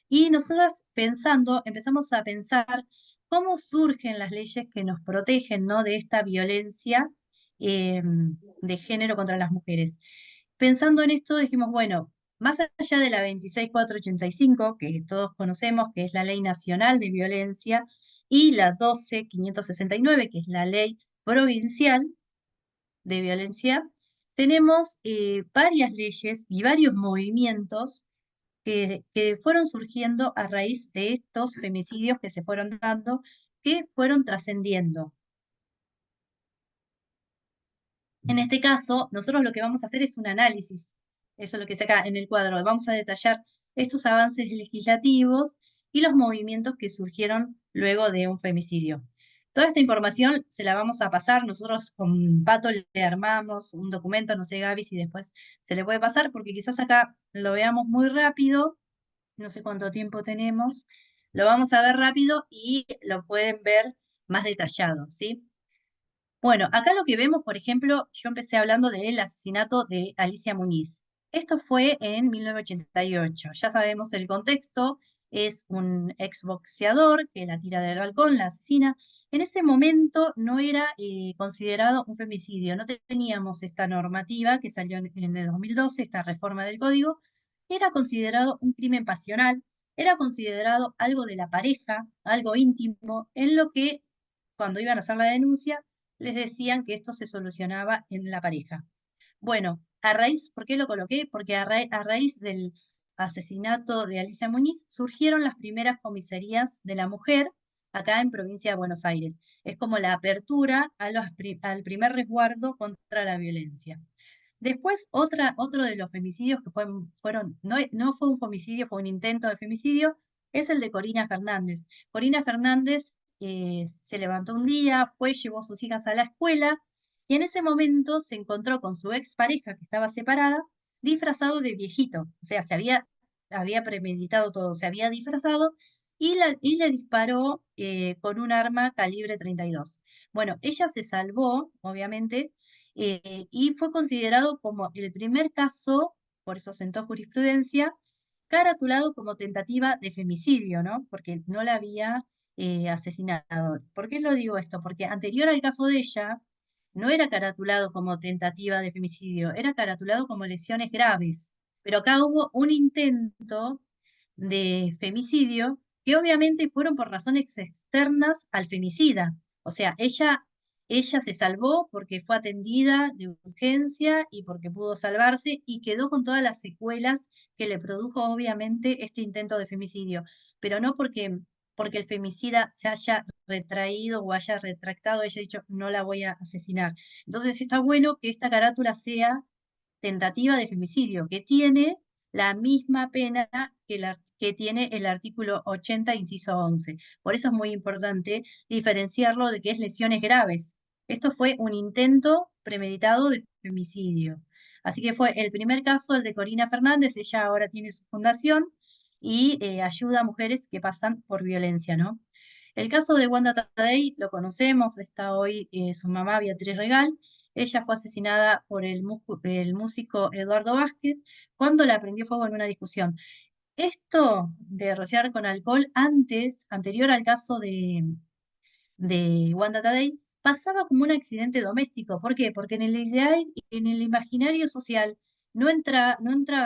Y nosotras empezamos a pensar cómo surgen las leyes que nos protegen, ¿no?, de esta violencia eh, de género contra las mujeres. Pensando en esto, dijimos, bueno, más allá de la 26485, que todos conocemos, que es la Ley Nacional de Violencia, y la 12569, que es la Ley Provincial de Violencia, tenemos varias leyes y varios movimientos que fueron surgiendo a raíz de estos femicidios que se fueron dando, que fueron trascendiendo. En este caso, nosotros lo que vamos a hacer es un análisis. Eso es lo que se acá en el cuadro. Vamos a detallar estos avances legislativos y los movimientos que surgieron luego de un femicidio. Toda esta información se la vamos a pasar. Nosotros con Pato le armamos un documento, no sé, Gaby, si después se le puede pasar, porque quizás acá lo veamos muy rápido. No sé cuánto tiempo tenemos. Lo vamos a ver rápido y lo pueden ver más detallado, ¿sí? Bueno, acá lo que vemos, por ejemplo, yo empecé hablando del asesinato de Alicia Muñiz. Esto fue en 1988. Ya sabemos el contexto, es un exboxeador que la tira del balcón, la asesina. En ese momento no era considerado un femicidio, no teníamos esta normativa que salió en el 2012, esta reforma del código. Era considerado un crimen pasional, era considerado algo de la pareja, algo íntimo, en lo que cuando iban a hacer la denuncia les decían que esto se solucionaba en la pareja. Bueno, ¿por qué lo coloqué? Porque a raíz del asesinato de Alicia Muñiz surgieron las primeras comisarías de la mujer acá en provincia de Buenos Aires. Es como la apertura al primer resguardo contra la violencia. Después, otro de los femicidios que no fue un femicidio, fue un intento de femicidio, es el de Corina Fernández. Corina Fernández se levantó un día, llevó a sus hijas a la escuela, y en ese momento se encontró con su expareja, que estaba separada, disfrazado de viejito. O sea, había premeditado todo, se había disfrazado, y le disparó con un arma calibre 32. Bueno, ella se salvó, obviamente, y fue considerado como el primer caso, por eso sentó jurisprudencia, caratulado como tentativa de femicidio, ¿no? Porque no la había asesinado. ¿Por qué lo digo esto? Porque anterior al caso de ella, no era caratulado como tentativa de femicidio, era caratulado como lesiones graves. Pero acá hubo un intento de femicidio que obviamente fueron por razones externas al femicida. O sea, ella se salvó porque fue atendida de urgencia y porque pudo salvarse y quedó con todas las secuelas que le produjo obviamente este intento de femicidio, pero no porque el femicida se haya retraído o haya retractado, haya dicho no la voy a asesinar. Entonces está bueno que esta carátula sea tentativa de femicidio, que tiene la misma pena que tiene el artículo 80, inciso 11. Por eso es muy importante diferenciarlo de que es lesiones graves. Esto fue un intento premeditado de femicidio. Así que fue el primer caso, el de Corina Fernández. Ella ahora tiene su fundación y ayuda a mujeres que pasan por violencia, ¿no? El caso de Wanda Tadei lo conocemos, está hoy su mamá Beatriz Regal. Ella fue asesinada por el músico Eduardo Vázquez cuando la prendió fuego en una discusión. Esto de rociar con alcohol anterior al caso de Wanda Tadei, pasaba como un accidente doméstico. ¿Por qué? Porque en el ideal, en el imaginario social, no entraba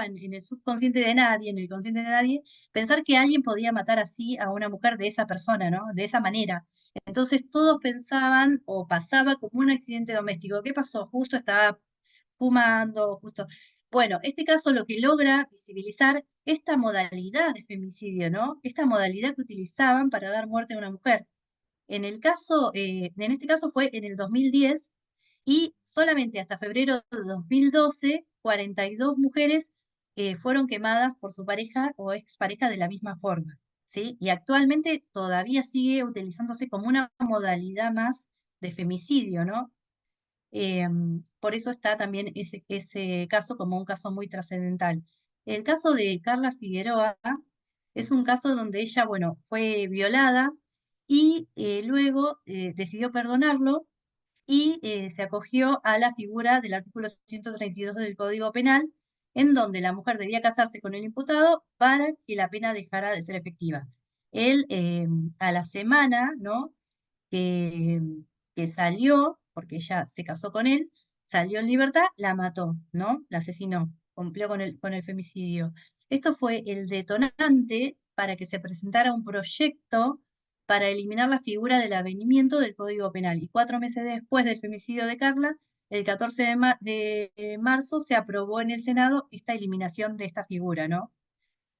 en el subconsciente de nadie, en el consciente de nadie, pensar que alguien podía matar así a una mujer de esa persona, ¿no? De esa manera. Entonces todos pensaban o pasaba como un accidente doméstico. ¿Qué pasó? Justo estaba fumando, justo. Bueno, este caso lo que logra visibilizar esta modalidad de femicidio, ¿no? Esta modalidad que utilizaban para dar muerte a una mujer. En este caso fue en el 2010 y solamente hasta febrero de 2012, 42 mujeres fueron quemadas por su pareja o expareja de la misma forma, ¿sí? Y actualmente todavía sigue utilizándose como una modalidad más de femicidio, ¿no? Por eso está también ese caso como un caso muy trascendental. El caso de Carla Figueroa es un caso donde ella, bueno, fue violada y luego decidió perdonarlo y se acogió a la figura del artículo 132 del Código Penal, en donde la mujer debía casarse con el imputado para que la pena dejara de ser efectiva. Él, a la semana, ¿no? que, que salió, porque ella se casó con él, salió en libertad, la mató, ¿no? La asesinó, cumplió con el femicidio. Esto fue el detonante para que se presentara un proyecto para eliminar la figura del avenimiento del Código Penal. Y 4 meses después del femicidio de Carla, el 14 de marzo, se aprobó en el Senado esta eliminación de esta figura, ¿no?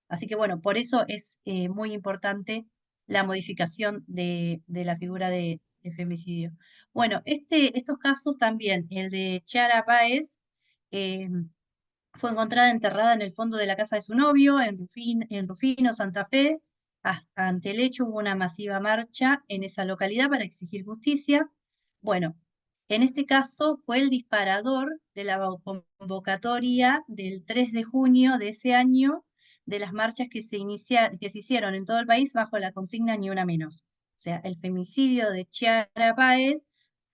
Así que bueno, por eso es muy importante la modificación de la figura de femicidio. Bueno, estos casos también, el de Chiara Páez, eh, fue encontrada enterrada en el fondo de la casa de su novio, en Rufino, Santa Fe. Ante el hecho hubo una masiva marcha en esa localidad para exigir justicia. Bueno, en este caso fue el disparador de la convocatoria del 3 de junio de ese año de las marchas que se hicieron en todo el país bajo la consigna Ni Una Menos. O sea, el femicidio de Chiara Páez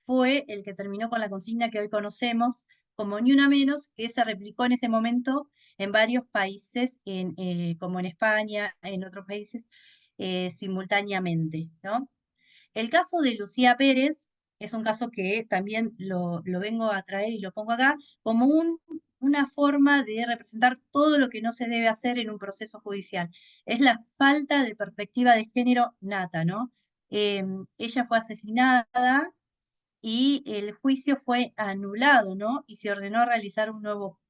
fue el que terminó con la consigna que hoy conocemos como Ni Una Menos, que se replicó en ese momento en varios países, como en España, en otros países, simultáneamente, ¿no? El caso de Lucía Pérez es un caso que también lo vengo a traer y lo pongo acá como una forma de representar todo lo que no se debe hacer en un proceso judicial. Es la falta de perspectiva de género nata, ¿no? Ella fue asesinada y el juicio fue anulado, ¿no? Y se ordenó realizar un nuevo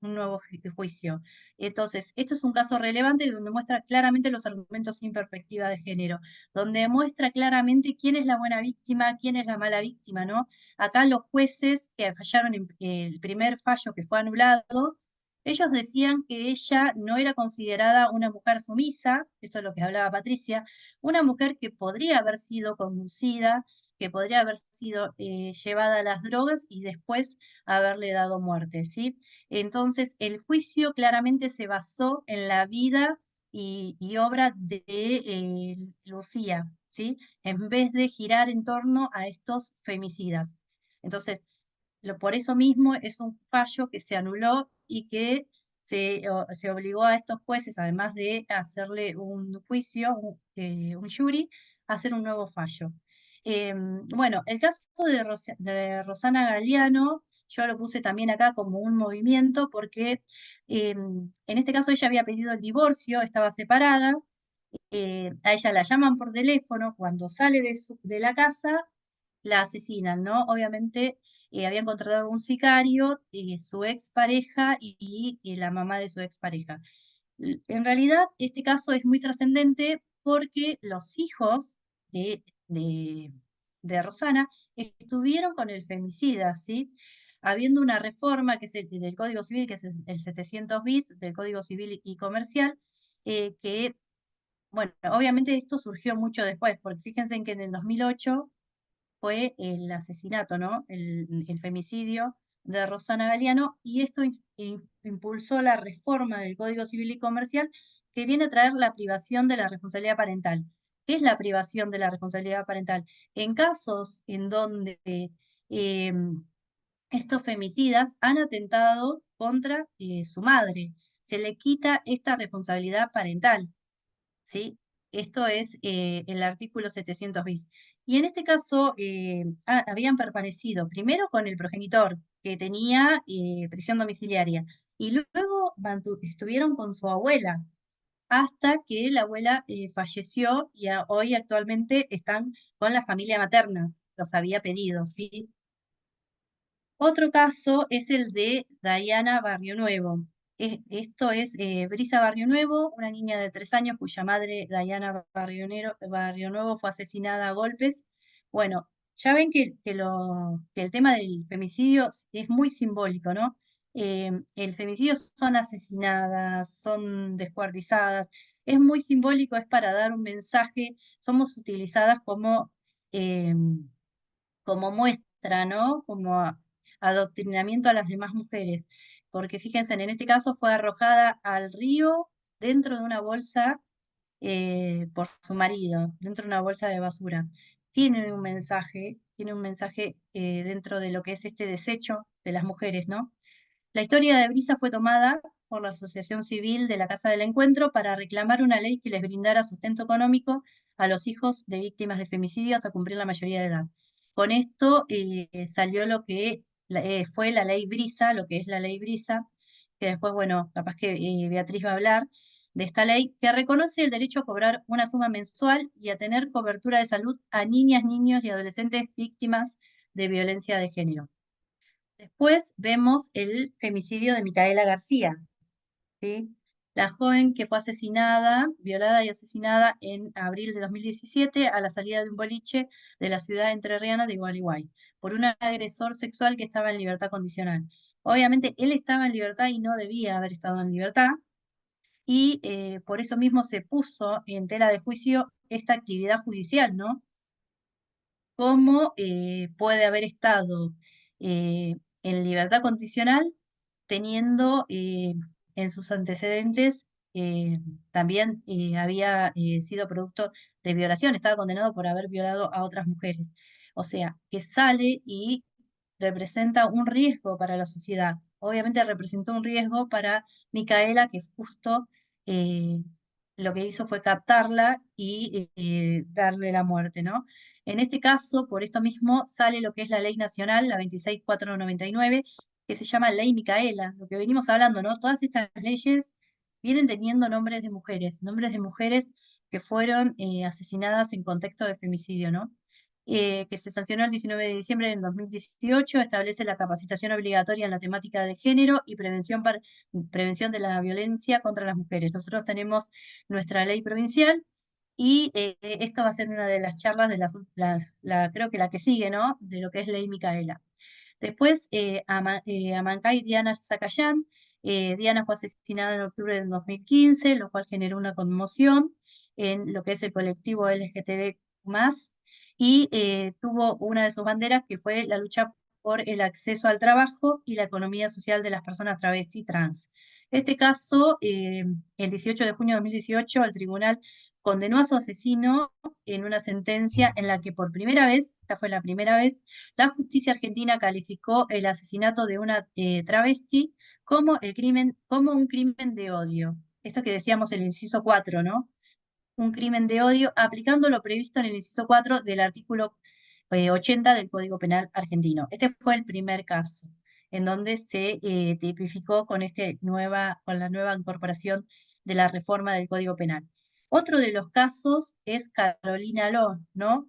juicio. Entonces, esto es un caso relevante donde muestra claramente los argumentos sin perspectiva de género, donde muestra claramente quién es la buena víctima, quién es la mala víctima, ¿no? Acá los jueces que fallaron en el primer fallo que fue anulado, ellos decían que ella no era considerada una mujer sumisa, eso es lo que hablaba Patricia, una mujer que podría haber sido conducida, que podría haber sido llevada a las drogas y después haberle dado muerte, ¿sí? Entonces, el juicio claramente se basó en la vida y obra de Lucía, ¿sí? En vez de girar en torno a estos femicidas. Entonces, por eso mismo es un fallo que se anuló y que se obligó a estos jueces, además de hacerle un juicio, un jury, a hacer un nuevo fallo. Bueno, el caso de Rosana Galeano, yo lo puse también acá como un movimiento porque en este caso ella había pedido el divorcio, estaba separada, a ella la llaman por teléfono, cuando sale de la casa, la asesinan, ¿no? Obviamente habían contratado un sicario, su expareja y la mamá de su expareja. En realidad, este caso es muy trascendente porque los hijos de Rosana estuvieron con el femicida, ¿sí? Habiendo una reforma que es del Código Civil, que es el 700 bis del Código Civil y Comercial, que, bueno, obviamente esto surgió mucho después, porque fíjense en que en el 2008 fue el asesinato, ¿no? El femicidio de Rosana Galeano, y esto impulsó la reforma del Código Civil y Comercial que viene a traer la privación de la responsabilidad parental. ¿Qué es la privación de la responsabilidad parental? En casos en donde eh, estos femicidas han atentado contra su madre, se le quita esta responsabilidad parental. ¿Sí? Esto es el artículo 700 bis. Y en este caso habían permanecido primero con el progenitor que tenía prisión domiciliaria y luego estuvieron con su abuela hasta que la abuela falleció y hoy actualmente están con la familia materna. Los había pedido, ¿sí? Otro caso es el de Diana Barrio Nuevo. Esto es Brisa Barrio Nuevo, una niña de 3 años cuya madre, Diana Barrio Nuevo, fue asesinada a golpes. Bueno, ya ven que el tema del femicidio es muy simbólico, ¿no? El femicidio son asesinadas, son descuartizadas, es muy simbólico, es para dar un mensaje, somos utilizadas eh, como muestra, ¿no? Adoctrinamiento a las demás mujeres. Porque fíjense, en este caso fue arrojada al río dentro de una bolsa por su marido, dentro de una bolsa de basura. Tiene un mensaje dentro de lo que es este desecho de las mujeres, ¿no? La historia de Brisa fue tomada por la Asociación Civil de la Casa del Encuentro para reclamar una ley que les brindara sustento económico a los hijos de víctimas de femicidio hasta cumplir la mayoría de edad. Con esto salió lo que fue la ley Brisa, lo que es la ley Brisa, que después, bueno, capaz que Beatriz va a hablar de esta ley, que reconoce el derecho a cobrar una suma mensual y a tener cobertura de salud a niñas, niños y adolescentes víctimas de violencia de género. Después vemos el femicidio de Micaela García, ¿sí? La joven que fue asesinada, violada y asesinada en abril de 2017 a la salida de un boliche de la ciudad entrerriana de Gualeguay, por un agresor sexual que estaba en libertad condicional. Obviamente él estaba en libertad y no debía haber estado en libertad, y por eso mismo se puso en tela de juicio esta actividad judicial, ¿no? ¿Cómo puede haber estado en libertad condicional teniendo en sus antecedentes también había sido producto de violación, estaba condenado por haber violado a otras mujeres? O sea, que sale y representa un riesgo para la sociedad. Obviamente representó un riesgo para Micaela, que justo eh, lo que hizo fue captarla y darle la muerte, ¿no? En este caso, por esto mismo, sale lo que es la ley nacional, la 26499, que se llama Ley Micaela, lo que venimos hablando, ¿no? Todas estas leyes vienen teniendo nombres de mujeres que fueron asesinadas en contexto de femicidio, ¿no? Que se sancionó el 19 de diciembre del 2018, establece la capacitación obligatoria en la temática de género y prevención de la violencia contra las mujeres. Nosotros tenemos nuestra ley provincial y esto va a ser una de las charlas de creo que la que sigue, ¿no? De lo que es Ley Micaela. Después, Amancay Diana Zacayán. Diana fue asesinada en octubre del 2015, lo cual generó una conmoción en lo que es el colectivo LGTB+, y tuvo una de sus banderas que fue la lucha por el acceso al trabajo y la economía social de las personas travesti y trans. Este caso, el 18 de junio de 2018, el tribunal condenó a su asesino en una sentencia en la que por primera vez, esta fue la primera vez, la justicia argentina calificó el asesinato de una travesti como un crimen de odio. Esto que decíamos el inciso 4, ¿no? Un crimen de odio, aplicando lo previsto en el inciso 4 del artículo 80 del Código Penal argentino. Este fue el primer caso en donde se tipificó con la nueva incorporación de la reforma del Código Penal. Otro de los casos es Carolina Lo, ¿no?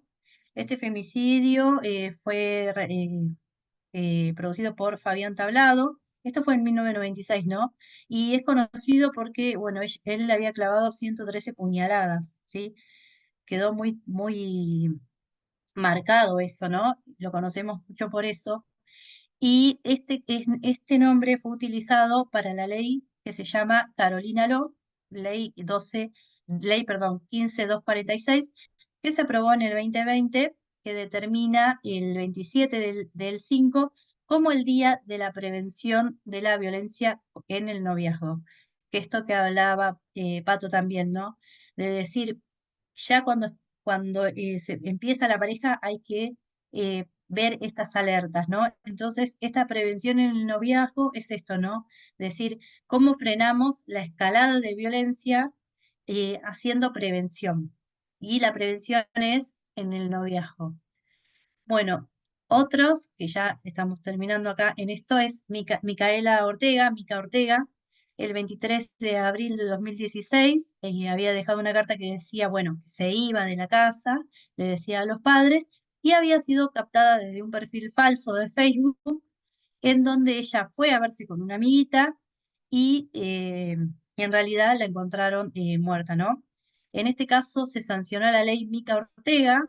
Este femicidio fue producido por Fabián Tablado. Esto fue en 1996, ¿no? Y es conocido porque, bueno, él le había clavado 113 puñaladas, ¿sí? Quedó muy, muy marcado eso, ¿no? Lo conocemos mucho por eso. Y este nombre fue utilizado para la ley que se llama Carolina Law, ley 15246, que se aprobó en el 2020, que determina el 27 del 5 como el Día de la Prevención de la Violencia en el Noviazgo. Que esto que hablaba Pato también, ¿no? De decir, ya cuando se empieza la pareja hay que ver estas alertas, ¿no? Entonces, esta prevención en el noviazgo es esto, ¿no? Decir, ¿cómo frenamos la escalada de violencia haciendo prevención? Y la prevención es en el noviazgo. Bueno, otros, que ya estamos terminando acá en esto, es Micaela Ortega, Mica Ortega, el 23 de abril de 2016, había dejado una carta que decía, bueno, que se iba de la casa, le decía a los padres, y había sido captada desde un perfil falso de Facebook, en donde ella fue a verse con una amiguita y en realidad la encontraron muerta, ¿no? En este caso se sancionó la ley Mica Ortega,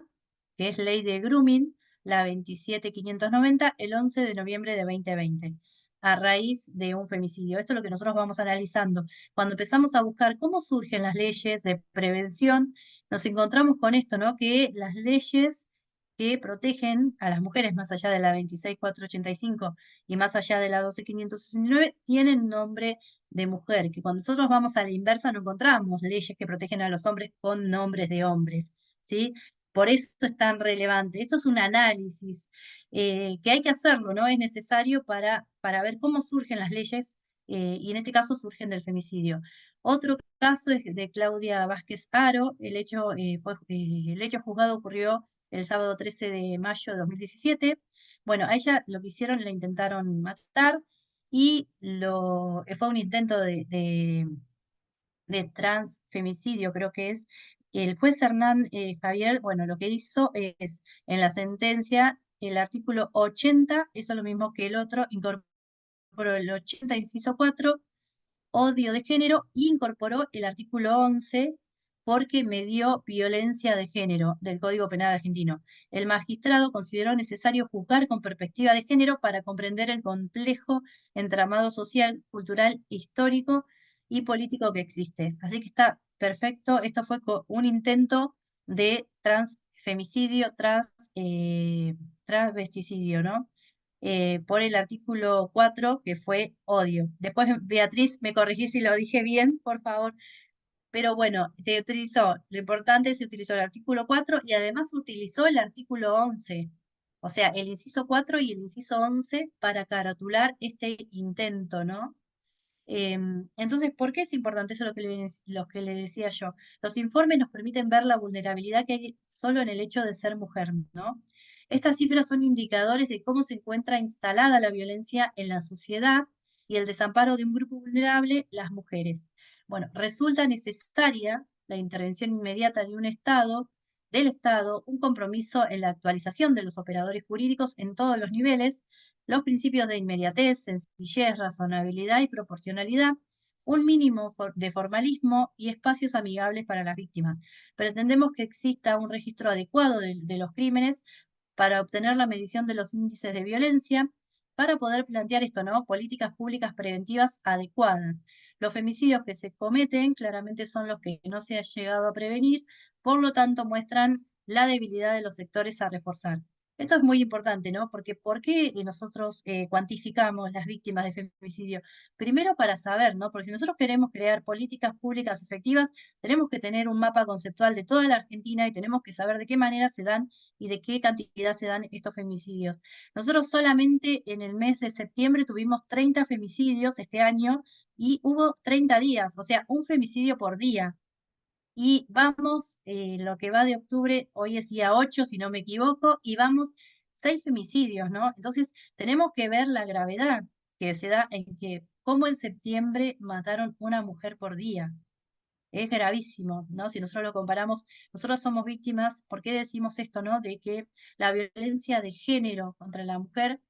que es ley de grooming, la 27590, el 11 de noviembre de 2020, a raíz de un femicidio. Esto es lo que nosotros vamos analizando. Cuando empezamos a buscar cómo surgen las leyes de prevención, nos encontramos con esto, ¿no? Que las leyes que protegen a las mujeres más allá de la 26485 y más allá de la 12569 tienen nombre de mujer, que cuando nosotros vamos a la inversa no encontramos leyes que protegen a los hombres con nombres de hombres, ¿sí? Por eso es tan relevante. Esto es un análisis que hay que hacerlo, ¿no? Es necesario para ver cómo surgen las leyes y en este caso surgen del femicidio. Otro caso es de Claudia Vázquez Aro. El hecho juzgado ocurrió el sábado 13 de mayo de 2017. Bueno, a ella lo que hicieron, la intentaron matar y fue un intento de transfemicidio, creo que es. El juez Hernán Javier, bueno, lo que hizo es, en la sentencia, el artículo 80, eso es lo mismo que el otro, incorporó el 80, inciso 4, odio de género, e incorporó el artículo 11, porque medió violencia de género del Código Penal argentino. El magistrado consideró necesario juzgar con perspectiva de género para comprender el complejo entramado social, cultural, histórico y político que existe. Así que está perfecto. Esto fue un intento de transfemicidio, transvesticidio, ¿no? Por el artículo 4, que fue odio. Después, Beatriz, me corregí si lo dije bien, por favor. Pero bueno, lo importante es que se utilizó el artículo 4 y además se utilizó el artículo 11. O sea, el inciso 4 y el inciso 11 para caratular este intento, ¿no? Entonces, ¿por qué es importante? Eso es lo que le decía yo. Los informes nos permiten ver la vulnerabilidad que hay solo en el hecho de ser mujer, ¿no? Estas cifras son indicadores de cómo se encuentra instalada la violencia en la sociedad y el desamparo de un grupo vulnerable, las mujeres. Bueno, resulta necesaria la intervención inmediata de un del Estado, un compromiso en la actualización de los operadores jurídicos en todos los niveles, los principios de inmediatez, sencillez, razonabilidad y proporcionalidad, un mínimo de formalismo y espacios amigables para las víctimas. Pretendemos que exista un registro adecuado de los crímenes para obtener la medición de los índices de violencia, para poder plantear esto, ¿no? Políticas públicas preventivas adecuadas. Los femicidios que se cometen claramente son los que no se ha llegado a prevenir, por lo tanto muestran la debilidad de los sectores a reforzar. Esto es muy importante, ¿no? Porque ¿por qué nosotros cuantificamos las víctimas de femicidio? Primero para saber, ¿no? Porque si nosotros queremos crear políticas públicas efectivas, tenemos que tener un mapa conceptual de toda la Argentina y tenemos que saber de qué manera se dan y de qué cantidad se dan estos femicidios. Nosotros solamente en el mes de septiembre tuvimos 30 femicidios este año y hubo 30 días, o sea, un femicidio por día. Y vamos, lo que va de octubre, hoy es día 8, si no me equivoco, y vamos 6 femicidios, ¿no? Entonces, tenemos que ver la gravedad que se da en que, como en septiembre mataron una mujer por día. Es gravísimo, ¿no? Si nosotros lo comparamos, nosotros somos víctimas, ¿por qué decimos esto, no? De que la violencia de género contra la mujer,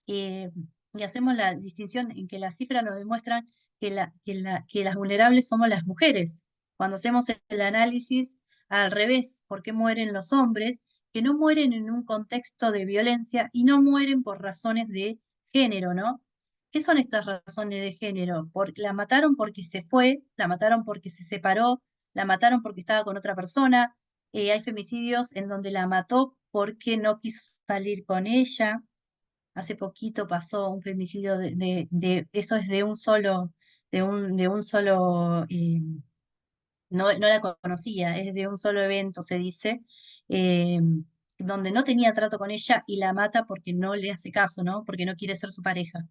eh, y hacemos la distinción en que las cifras nos demuestran que las vulnerables somos las mujeres. Cuando hacemos el análisis al revés, ¿por qué mueren los hombres? Que no mueren en un contexto de violencia y no mueren por razones de género, ¿no? ¿Qué son estas razones de género? La mataron porque se fue, la mataron porque se separó, la mataron porque estaba con otra persona. Hay femicidios en donde la mató porque no quiso salir con ella. Hace poquito pasó un femicidio eso es de un solo, no la conocía, es de un solo evento, se dice, eh, donde no tenía trato con ella y la mata porque no le hace caso, ¿no? Porque no quiere ser su pareja.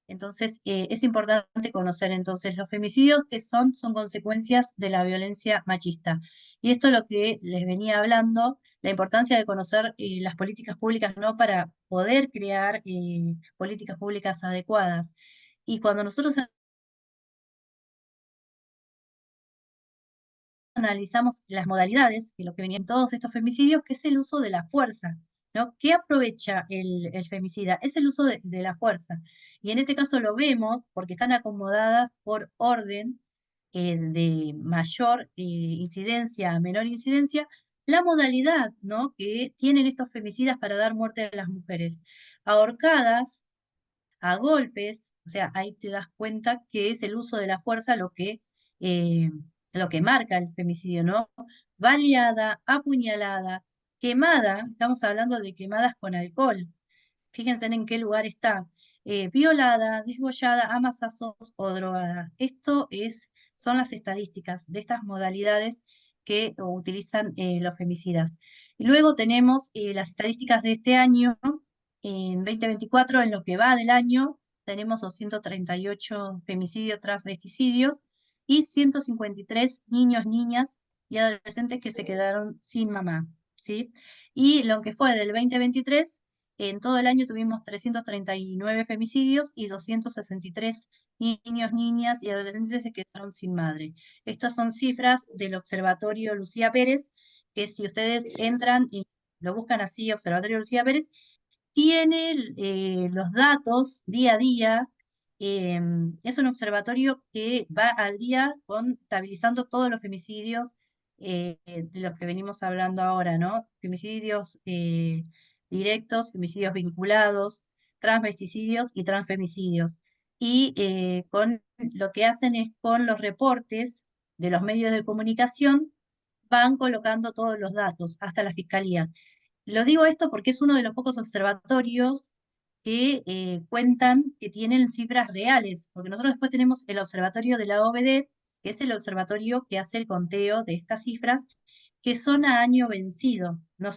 Entonces, es importante conocer entonces los femicidios que son consecuencias de la violencia machista. Y esto es lo que les venía hablando, la importancia de conocer las políticas públicas, ¿no? Para poder crear políticas públicas adecuadas. Y cuando nosotros analizamos las modalidades, que lo que venían todos estos femicidios, que es el uso de la fuerza, ¿no? ¿Qué aprovecha el femicida? Es el uso de la fuerza. Y en este caso lo vemos porque están acomodadas por orden de mayor incidencia a menor incidencia, la modalidad, ¿no?, que tienen estos femicidas para dar muerte a las mujeres. Ahorcadas, a golpes, o sea, ahí te das cuenta que es el uso de la fuerza eh, lo que marca el femicidio, ¿no? Baleada, apuñalada, quemada, estamos hablando de quemadas con alcohol, fíjense en qué lugar está, violada, desgollada, a mazazos o drogada. Son las estadísticas de estas modalidades que utilizan los femicidas. Y luego tenemos las estadísticas de este año, en 2024, en lo que va del año, tenemos 238 femicidios, transvesticidios y 153 niños, niñas y adolescentes que se quedaron sin mamá, ¿sí? Y lo que fue del 2023, en todo el año tuvimos 339 femicidios y 263 niños, niñas y adolescentes se quedaron sin madre. Estas son cifras del Observatorio Lucía Pérez, que si ustedes entran y lo buscan así, Observatorio Lucía Pérez, tiene los datos día a día. Es un observatorio que va al día contabilizando todos los femicidios de los que venimos hablando ahora, ¿no? Femicidios directos, femicidios vinculados, transvesticidios y transfemicidios. Y lo que hacen es con los reportes de los medios de comunicación, van colocando todos los datos hasta las fiscalías. Lo digo esto porque es uno de los pocos observatorios que cuentan que tienen cifras reales, porque nosotros después tenemos el observatorio de la OBD, que es el observatorio que hace el conteo de estas cifras, que son a año vencido, no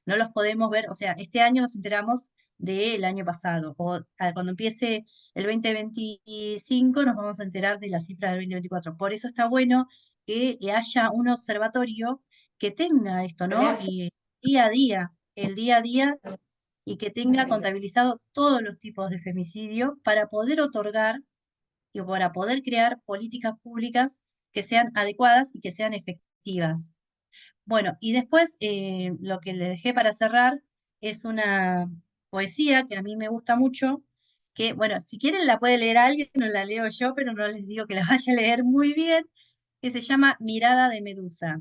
los podemos ver, o sea, este año nos enteramos del año pasado, o cuando empiece el 2025 nos vamos a enterar de las cifras del 2024. Por eso está bueno que haya un observatorio que tenga esto, ¿no? Y el día a día, y que tenga contabilizado todos los tipos de femicidio para poder otorgar y para poder crear políticas públicas que sean adecuadas y que sean efectivas. Bueno, y después lo que le dejé para cerrar es una poesía que a mí me gusta mucho, que, bueno, si quieren la puede leer alguien, no la leo yo, pero no les digo que la vaya a leer muy bien, que se llama Mirada de Medusa.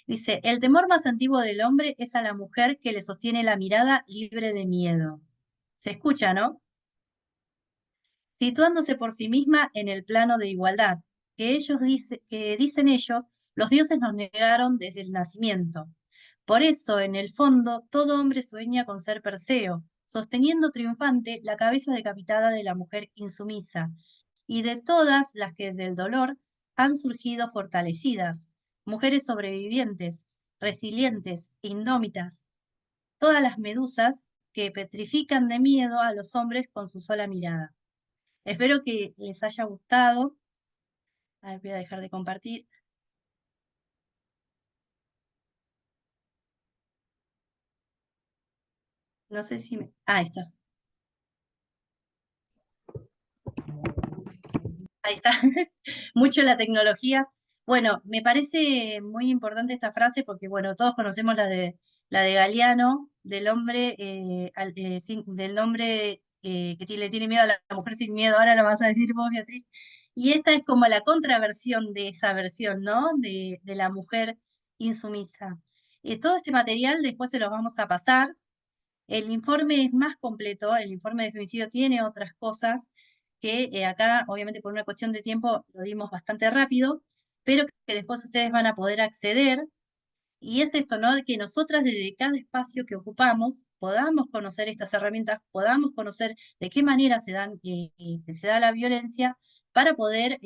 Dice, el temor más antiguo del hombre es a la mujer que le sostiene la mirada libre de miedo. Se escucha, ¿no? Situándose por sí misma en el plano de igualdad, que dicen ellos, los dioses nos negaron desde el nacimiento. Por eso, en el fondo, todo hombre sueña con ser Perseo, sosteniendo triunfante la cabeza decapitada de la mujer insumisa, y de todas las que del dolor han surgido fortalecidas, mujeres sobrevivientes, resilientes, indómitas, todas las medusas que petrifican de miedo a los hombres con su sola mirada. Espero que les haya gustado. A ver, voy a dejar de compartir. No sé si me... ahí está. Ahí está. Mucho la tecnología. Bueno, me parece muy importante esta frase porque, bueno, todos conocemos la de Galeano, del hombre, del hombre que le tiene miedo a la mujer sin miedo. Ahora lo vas a decir vos, Beatriz. Y esta es como la contraversión de esa versión, ¿no? De la mujer insumisa. Todo este material después se los vamos a pasar. El informe es más completo, el informe de femicidio tiene otras cosas que acá, obviamente por una cuestión de tiempo, lo dimos bastante rápido, pero que después ustedes van a poder acceder. Y es esto, ¿no? De que nosotras desde cada espacio que ocupamos podamos conocer estas herramientas, podamos conocer de qué manera que se da la violencia para poder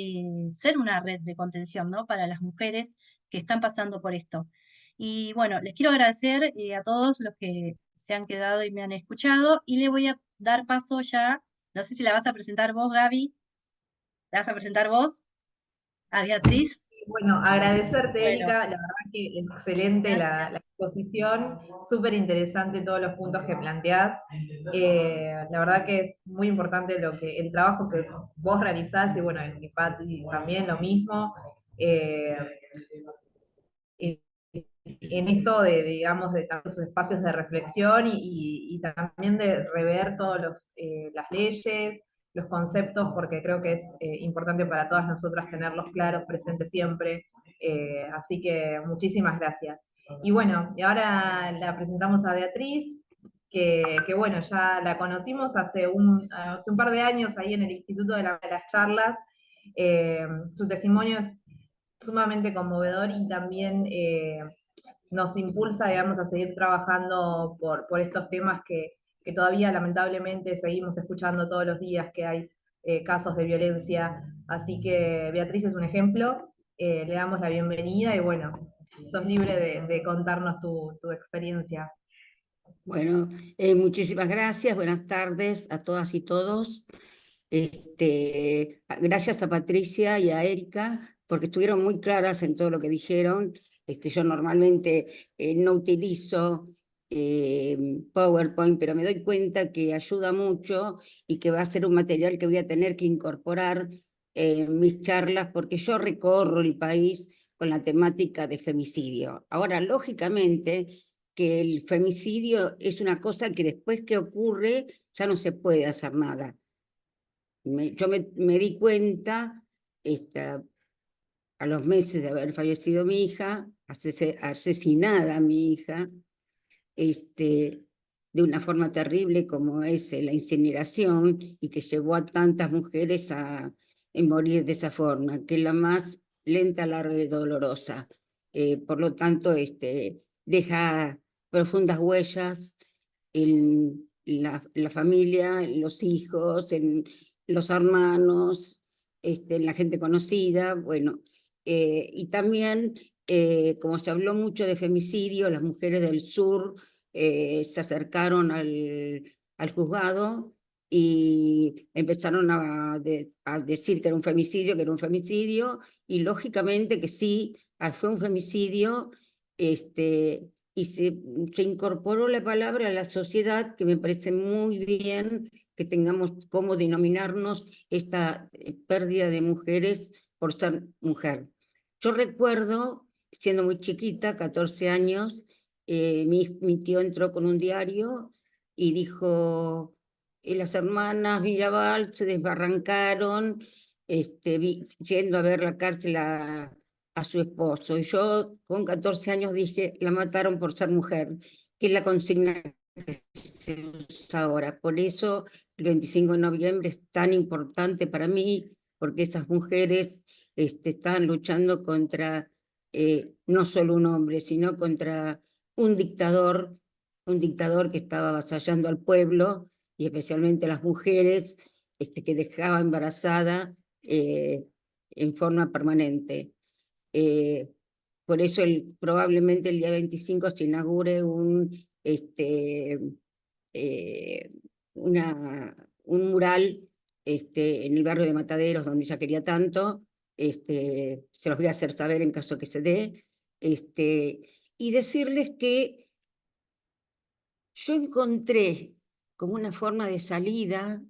ser una red de contención, ¿no? Para las mujeres que están pasando por esto. Y bueno, les quiero agradecer a todos los que se han quedado y me han escuchado, y le voy a dar paso ya, no sé si la vas a presentar vos, Gaby, ¿la vas a presentar vos? ¿A Beatriz? Bueno, agradecerte, Bueno, Erika, la verdad que excelente gracias. la exposición, súper interesante todos los puntos que planteás. La verdad que es muy importante el trabajo que vos realizás, y bueno, y Pati también lo mismo. Eh, en esto digamos, de tantos espacios de reflexión y también de rever todas las leyes, los conceptos, porque creo que es importante para todas nosotras tenerlos claros, presentes siempre. Así que muchísimas gracias. Y bueno, y ahora la presentamos a Beatriz, que bueno, ya la conocimos hace un par de años ahí en el Instituto de las Charlas. Su testimonio es sumamente conmovedor y también nos impulsa, digamos, a seguir trabajando por estos temas que todavía lamentablemente seguimos escuchando todos los días que hay casos de violencia. Así que Beatriz es un ejemplo, le damos la bienvenida y bueno, sos libre de contarnos tu experiencia. Bueno, muchísimas gracias, buenas tardes a todas y todos. Gracias a Patricia y a Erika, porque estuvieron muy claras en todo lo que dijeron. Yo normalmente no utilizo PowerPoint, pero me doy cuenta que ayuda mucho y que va a ser un material que voy a tener que incorporar en mis charlas, porque yo recorro el país con la temática de femicidio. Ahora, lógicamente, que el femicidio es una cosa que después que ocurre ya no se puede hacer nada. Yo me di cuenta a los meses de haber fallecido mi hija, asesinada mi hija, de una forma terrible como es la incineración y que llevó a tantas mujeres a morir de esa forma, que es la más lenta, larga y dolorosa. Por lo tanto, deja profundas huellas en la familia, en los hijos, en los hermanos, en la gente conocida, bueno, y también, como se habló mucho de femicidio, las mujeres del sur se acercaron al juzgado y empezaron a decir que era un femicidio, y lógicamente que sí, fue un femicidio, y se incorporó la palabra a la sociedad, que me parece muy bien que tengamos cómo denominarnos esta pérdida de mujeres por ser mujer. Yo recuerdo, siendo muy chiquita, 14 años, mi tío entró con un diario y dijo, las hermanas Mirabal se desbarrancaron yendo a ver la cárcel a su esposo. Y yo con 14 años dije, la mataron por ser mujer, que es la consigna que se usa ahora. Por eso el 25 de noviembre es tan importante para mí, porque esas mujeres estaban luchando contra no solo un hombre, sino contra un dictador que estaba avasallando al pueblo, y especialmente a las mujeres, que dejaba embarazada en forma permanente. Por eso probablemente el día 25 se inaugure un mural en el barrio de Mataderos, donde ella quería tanto. Se los voy a hacer saber en caso que se dé. Y decirles que yo encontré como una forma de salida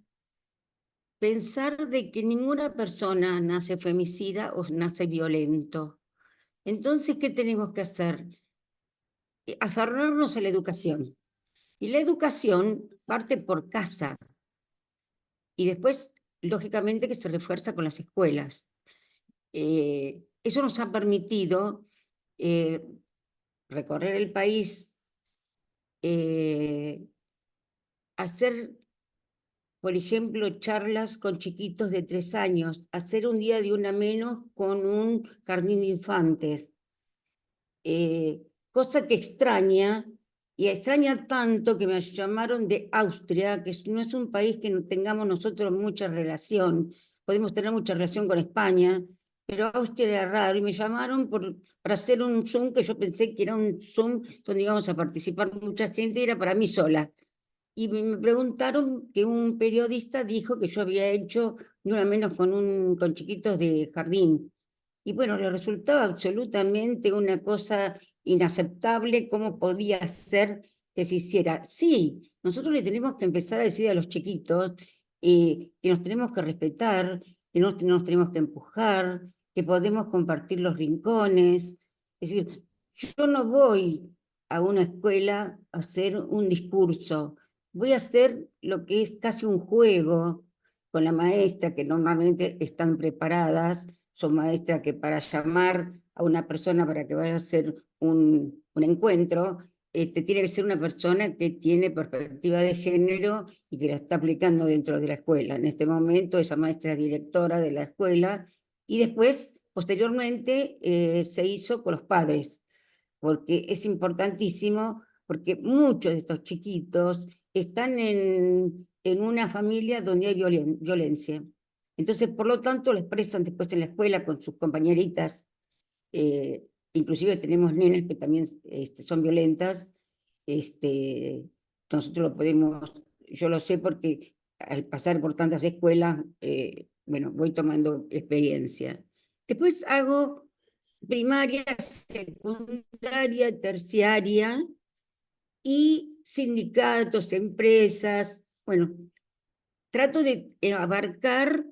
pensar de que ninguna persona nace femicida o nace violento. Entonces, ¿qué tenemos que hacer? Aferrarnos a la educación. Y la educación parte por casa. Y después, lógicamente, que se refuerza con las escuelas. Eso nos ha permitido recorrer el país, hacer, por ejemplo, charlas con chiquitos de 3 años, hacer un día de una menos con un jardín de infantes, cosa que extraña, y extraña tanto que me llamaron de Austria, que no es un país que no tengamos nosotros mucha relación. Podemos tener mucha relación con España, pero Austria era raro, y me llamaron para hacer un Zoom, que yo pensé que era un Zoom donde íbamos a participar mucha gente, y era para mí sola. Y me preguntaron que un periodista dijo que yo había hecho ni una menos con chiquitos de jardín. Y bueno, le resultaba absolutamente una cosa inaceptable cómo podía ser que se hiciera. Sí, nosotros le tenemos que empezar a decir a los chiquitos que nos tenemos que respetar, que no nos tenemos que empujar, que podemos compartir los rincones. Es decir, yo no voy a una escuela a hacer un discurso, voy a hacer lo que es casi un juego con la maestra, que normalmente están preparadas, son maestras que para llamar a una persona para que vaya a hacer un encuentro, tiene que ser una persona que tiene perspectiva de género y que la está aplicando dentro de la escuela. En este momento esa maestra es directora de la escuela y después, posteriormente, se hizo con los padres, porque es importantísimo, porque muchos de estos chiquitos están en una familia donde hay violencia. Entonces, por lo tanto, lo expresan después en la escuela con sus compañeritas. Inclusive tenemos nenas que también son violentas. Nosotros lo podemos, yo lo sé porque al pasar por tantas escuelas, bueno, voy tomando experiencia. Después hago primaria, secundaria, terciaria y sindicatos, empresas. Bueno, trato de abarcar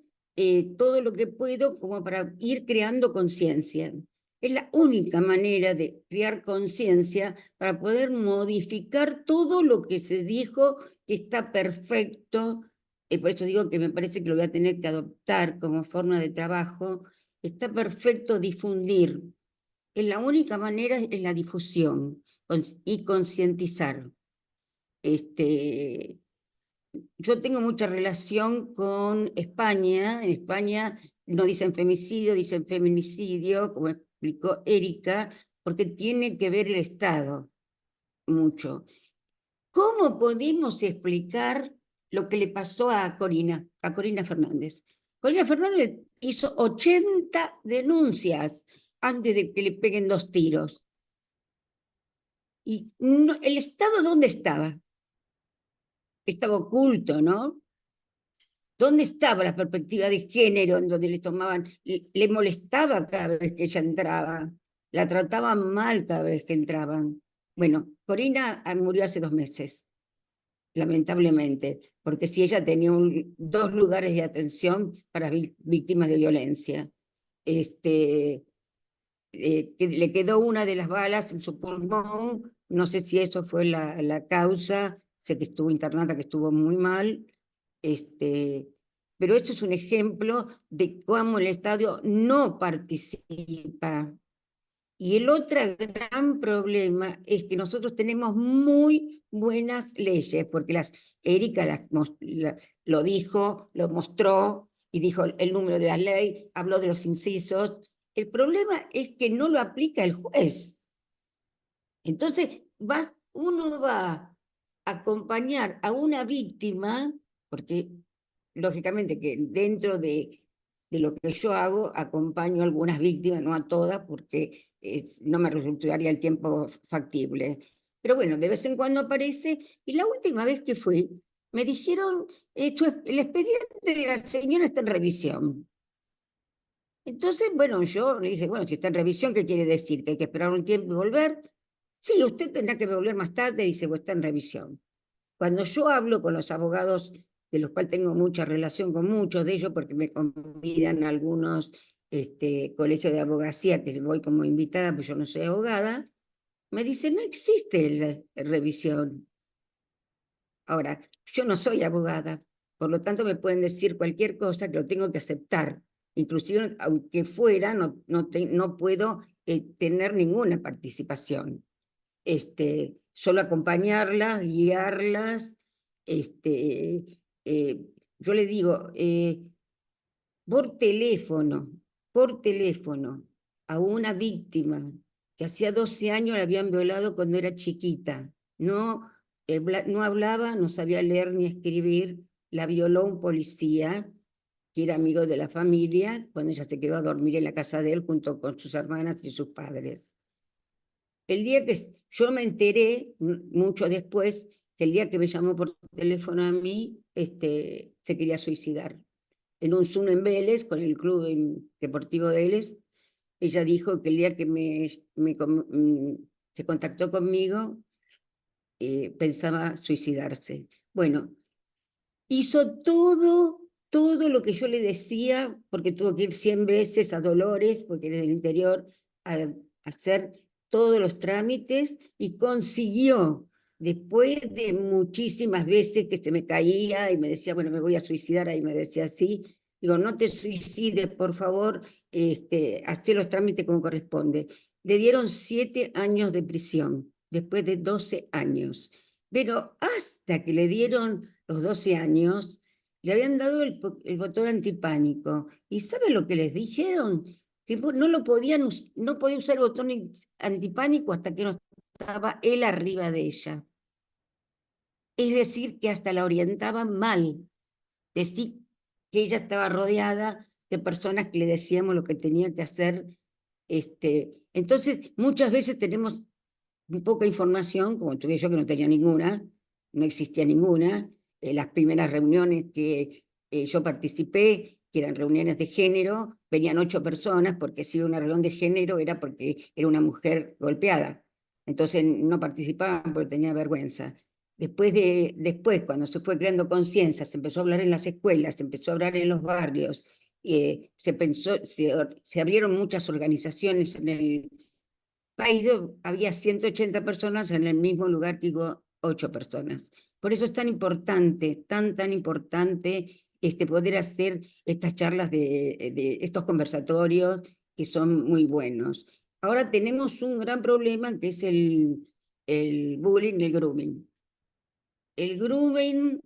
todo lo que puedo como para ir creando conciencia. Es la única manera de crear conciencia para poder modificar todo lo que se dijo que está perfecto. Por eso digo que me parece que lo voy a tener que adoptar como forma de trabajo. Está perfecto difundir. Es la única manera, es la difusión y concientizar. Yo tengo mucha relación con España. En España no dicen femicidio, dicen feminicidio, como explicó Erika, porque tiene que ver el Estado mucho. ¿Cómo podemos explicar lo que le pasó a Corina Fernández? Corina Fernández hizo 80 denuncias antes de que le peguen 2 tiros. ¿Y no, el Estado dónde estaba? Estaba oculto, ¿no? ¿Dónde estaba la perspectiva de género en donde le tomaban, le molestaba cada vez que ella entraba, la trataban mal cada vez que entraban? Bueno, Corina murió hace 2 meses, lamentablemente, porque si ella tenía 2 lugares de atención para víctimas de violencia. Que le quedó una de las balas en su pulmón, no sé si eso fue la causa, sé que estuvo internada, que estuvo muy mal, pero esto es un ejemplo de cómo el Estado no participa. Y el otro gran problema es que nosotros tenemos muy buenas leyes, porque Erika lo dijo, lo mostró, y dijo el número de la ley, habló de los incisos. El problema es que no lo aplica el juez. Entonces, uno va a acompañar a una víctima, porque lógicamente que dentro de lo que yo hago, acompaño a algunas víctimas, no a todas, porque no me resultaría el tiempo factible. Pero bueno, de vez en cuando aparece, y la última vez que fui, me dijeron, el expediente de la señora está en revisión. Entonces, bueno, yo le dije, bueno, si está en revisión, ¿qué quiere decir? ¿Que hay que esperar un tiempo y volver? Sí, usted tendrá que volver más tarde, dice, pues está en revisión. Cuando yo hablo con los abogados, de los cuales tengo mucha relación con muchos de ellos, porque me convidan a algunos colegios de abogacía, que voy como invitada, pues yo no soy abogada, me dicen, no existe la revisión. Ahora, yo no soy abogada, por lo tanto me pueden decir cualquier cosa que lo tengo que aceptar. Inclusive, aunque fuera, no puedo tener ninguna participación. Solo acompañarlas, guiarlas. Yo le digo, por teléfono, a una víctima que hacía 12 años la habían violado cuando era chiquita. No hablaba, no sabía leer ni escribir, la violó un policía que era amigo de la familia, cuando ella se quedó a dormir en la casa de él junto con sus hermanas y sus padres. El día que yo me enteré, mucho después, que el día que me llamó por teléfono a mí, se quería suicidar. En un Zoom en Vélez, con el Club Deportivo de Vélez, ella dijo que el día que se contactó conmigo, pensaba suicidarse. Bueno, hizo todo lo que yo le decía, porque tuvo que ir 100 veces a Dolores, porque era del interior, a hacer todos los trámites, y consiguió, después de muchísimas veces que se me caía y me decía, bueno, me voy a suicidar, ahí me decía así, digo, no te suicides, por favor, hacé los trámites como corresponde. Le dieron 7 años de prisión, después de 12 años. Pero hasta que le dieron los 12 años, le habían dado el botón antipánico. ¿Y sabe lo que les dijeron? Que no lo podían, no podía usar el botón antipánico hasta que no estaba él arriba de ella. Es decir, que hasta la orientaban mal. Decir que ella estaba rodeada de personas que le decíamos lo que tenía que hacer. Entonces, muchas veces tenemos poca información, como tuve yo que no tenía ninguna, no existía ninguna. Las primeras reuniones que yo participé, que eran reuniones de género, venían 8 personas, porque si iba a una reunión de género era porque era una mujer golpeada. Entonces no participaban porque tenía vergüenza. Después, cuando se fue creando conciencia, se empezó a hablar en las escuelas, se empezó a hablar en los barrios, se abrieron muchas organizaciones en el país, había 180 personas en el mismo lugar que digo 8 personas. Por eso es tan importante, tan importante poder hacer estas charlas de estos conversatorios que son muy buenos. Ahora tenemos un gran problema que es el bullying y el grooming. El grooming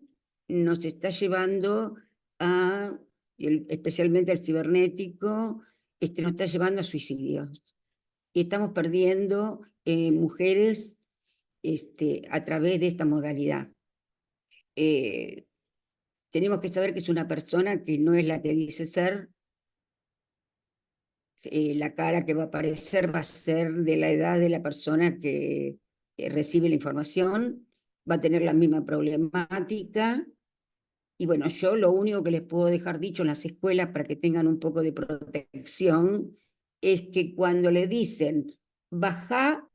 nos está llevando a, especialmente el cibernético, nos está llevando a suicidios. Y estamos perdiendo mujeres a través de esta modalidad. Tenemos que saber que es una persona que no es la que dice ser. La cara que va a aparecer va a ser de la edad de la persona que recibe la información, va a tener la misma problemática. Y bueno, yo lo único que les puedo dejar dicho en las escuelas para que tengan un poco de protección es que cuando le dicen, baja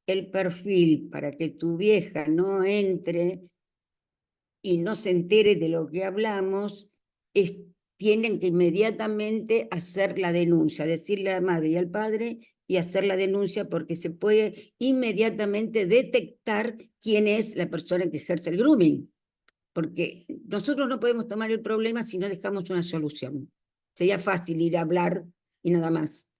el perfil para que tu vieja no entre y no se entere de lo que hablamos, tienen que inmediatamente hacer la denuncia, decirle a la madre y al padre y hacer la denuncia, porque se puede inmediatamente detectar quién es la persona que ejerce el grooming. Porque nosotros no podemos tomar el problema si no dejamos una solución. Sería fácil ir a hablar y nada más.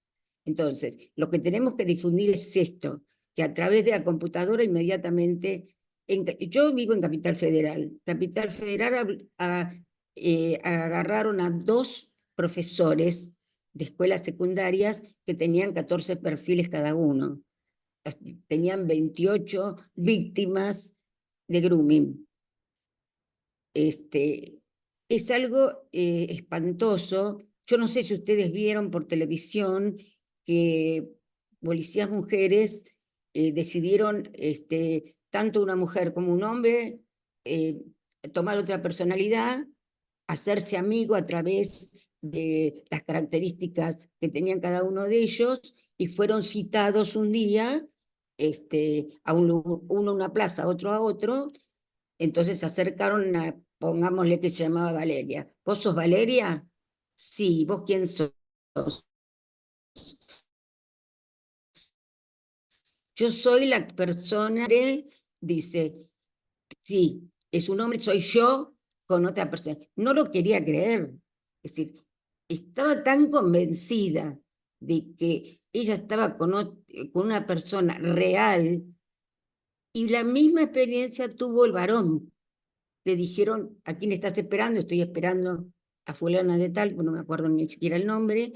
Entonces, lo que tenemos que difundir es esto, que a través de la computadora inmediatamente... yo vivo en Capital Federal. Capital Federal agarraron a 2 profesores de escuelas secundarias que tenían 14 perfiles cada uno. Tenían 28 víctimas de grooming. Es algo espantoso. Yo no sé si ustedes vieron por televisión que policías mujeres decidieron, tanto una mujer como un hombre, tomar otra personalidad, hacerse amigo a través de las características que tenían cada uno de ellos, y fueron citados un día, uno a una plaza, otro a otro. Entonces se acercaron a, pongámosle que se llamaba Valeria. ¿Vos sos Valeria? Sí. ¿Vos quién sos? Yo soy la persona que dice, sí, es un hombre, soy yo con otra persona. No lo quería creer. Es decir, estaba tan convencida de que ella estaba con una persona real, y la misma experiencia tuvo el varón. Le dijeron, ¿a quién estás esperando? Estoy esperando a fulana de tal, no me acuerdo ni siquiera el nombre,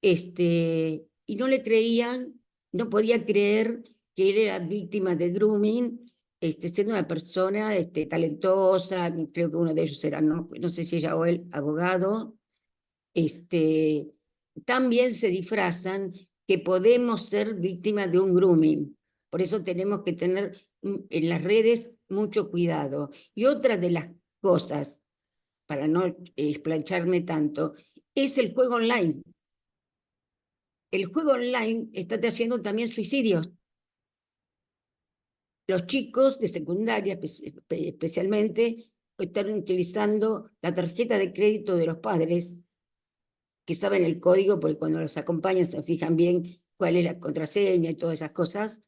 y no le creían, no podía creer que él era víctima de grooming, siendo una persona talentosa, creo que uno de ellos era, no sé si ella o él, abogado. También se disfrazan que podemos ser víctimas de un grooming. Por eso tenemos que tener en las redes mucho cuidado. Y otra de las cosas, para no explancharme tanto, es el juego online. El juego online está trayendo también suicidios. Los chicos de secundaria, especialmente, están utilizando la tarjeta de crédito de los padres, que saben el código, porque cuando los acompañan se fijan bien cuál es la contraseña y todas esas cosas,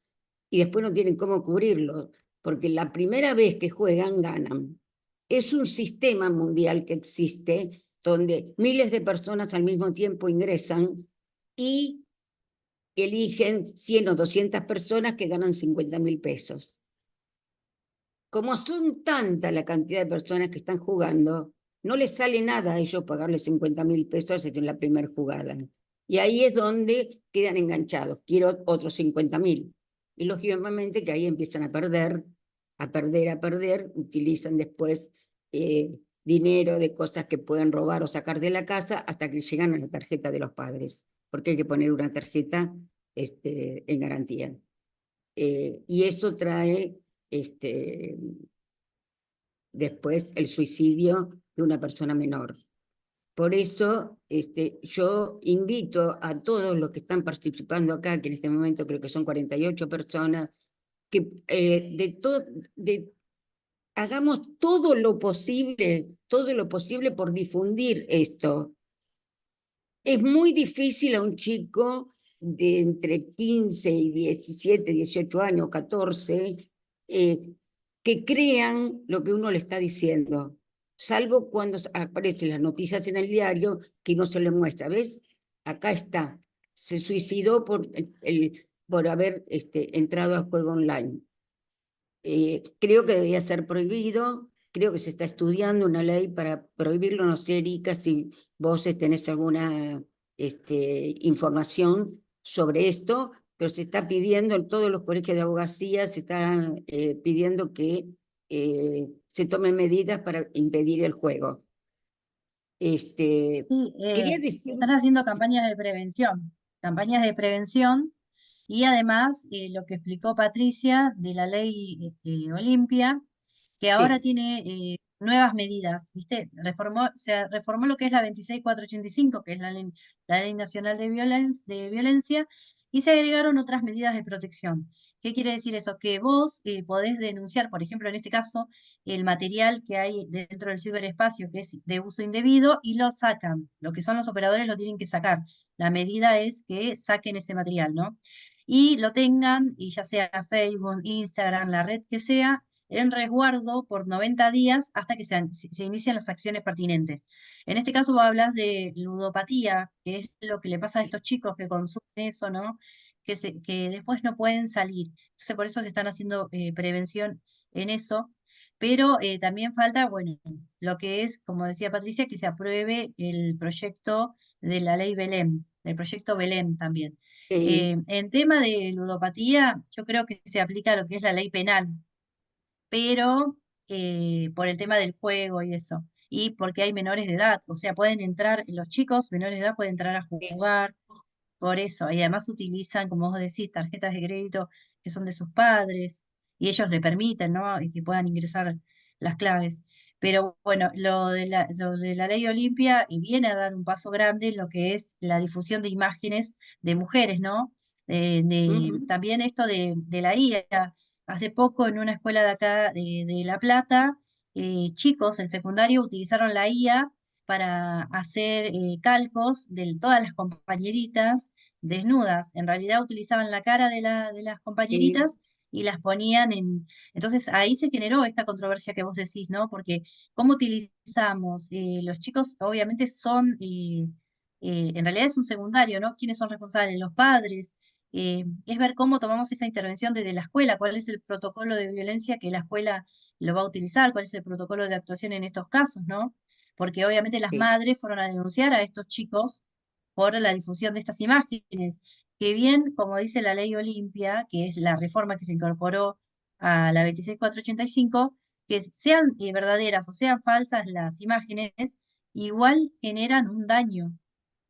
y después no tienen cómo cubrirlo, porque la primera vez que juegan ganan. Es un sistema mundial que existe, donde miles de personas al mismo tiempo ingresan y eligen 100 o 200 personas que ganan 50.000 pesos. Como son tanta la cantidad de personas que están jugando, no les sale nada a ellos pagarle 50.000 pesos en la primera jugada. Y ahí es donde quedan enganchados. Quiero otros 50.000. Y lógicamente que ahí empiezan a perder, utilizan después dinero de cosas que pueden robar o sacar de la casa hasta que llegan a la tarjeta de los padres, porque hay que poner una tarjeta en garantía. Y eso trae después el suicidio de una persona menor. Por eso yo invito a todos los que están participando acá, que en este momento creo que son 48 personas, que hagamos todo lo posible por difundir esto. Es muy difícil a un chico de entre 15 y 17, 18 años, 14, que crean lo que uno le está diciendo, salvo cuando aparecen las noticias en el diario que no se le muestra. ¿Ves? Acá está, se suicidó por haber entrado al juego online. Creo que debería ser prohibido, creo que se está estudiando una ley para prohibirlo. No sé, Erika, si vos tenés alguna información sobre esto, pero se está pidiendo en todos los colegios de abogacía, se está pidiendo que se tomen medidas para impedir el juego. Sí, Quería decir... están haciendo campañas de prevención, y además lo que explicó Patricia de la ley Olimpia, que ahora Sí, tiene nuevas medidas, ¿viste? Se reformó lo que es la 26485, que es la Ley Nacional de Violencia, y se agregaron otras medidas de protección. ¿Qué quiere decir eso? Que vos podés denunciar, por ejemplo, en este caso, el material que hay dentro del ciberespacio que es de uso indebido, y lo sacan. Lo que son los operadores lo tienen que sacar. La medida es que saquen ese material, ¿no? Y lo tengan, y ya sea Facebook, Instagram, la red que sea, en resguardo por 90 días hasta que se inician las acciones pertinentes. En este caso vos hablas de ludopatía, que es lo que le pasa a estos chicos que consumen eso, ¿no? Que después no pueden salir. Entonces por eso se están haciendo prevención en eso. Pero también falta, bueno, lo que es, como decía Patricia, que se apruebe el proyecto de la ley Belén, el proyecto Belén también. En tema de ludopatía, yo creo que se aplica lo que es la ley penal, pero por el tema del juego y eso, y porque hay menores de edad, o sea, pueden entrar, los chicos menores de edad pueden entrar a jugar, por eso, y además utilizan, como vos decís, tarjetas de crédito que son de sus padres, y ellos le permiten, ¿no? Y que puedan ingresar las claves. Pero bueno, lo de la ley Olimpia viene a dar un paso grande en lo que es la difusión de imágenes de mujeres, ¿no? También esto de la IA. Hace poco en una escuela de acá de La Plata, chicos en secundario utilizaron la IA para hacer calcos de todas las compañeritas desnudas. En realidad utilizaban la cara de las compañeritas y las ponían en... Entonces ahí se generó esta controversia que vos decís, ¿no? Porque ¿cómo utilizamos? Los chicos obviamente son, en realidad es un secundario, ¿no? ¿Quiénes son responsables? Los padres. Es ver cómo tomamos esa intervención desde la escuela, cuál es el protocolo de violencia que la escuela lo va a utilizar, cuál es el protocolo de actuación en estos casos, ¿no? Porque obviamente las sí, madres fueron a denunciar a estos chicos por la difusión de estas imágenes, que bien, como dice la ley Olimpia, que es la reforma que se incorporó a la 26485, que sean verdaderas o sean falsas las imágenes, igual generan un daño.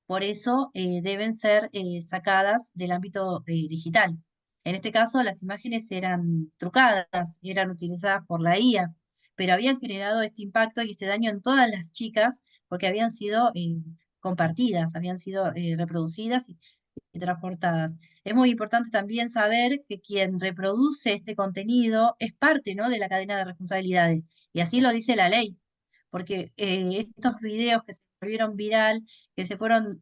Por eso deben ser sacadas del ámbito digital. En este caso, las imágenes eran trucadas, eran utilizadas por la IA, pero habían generado este impacto y este daño en todas las chicas porque habían sido compartidas, habían sido reproducidas y transportadas. Es muy importante también saber que quien reproduce este contenido es parte, ¿no?, de la cadena de responsabilidades, y así lo dice la ley, porque estos videos que se volvieron viral, que se fueron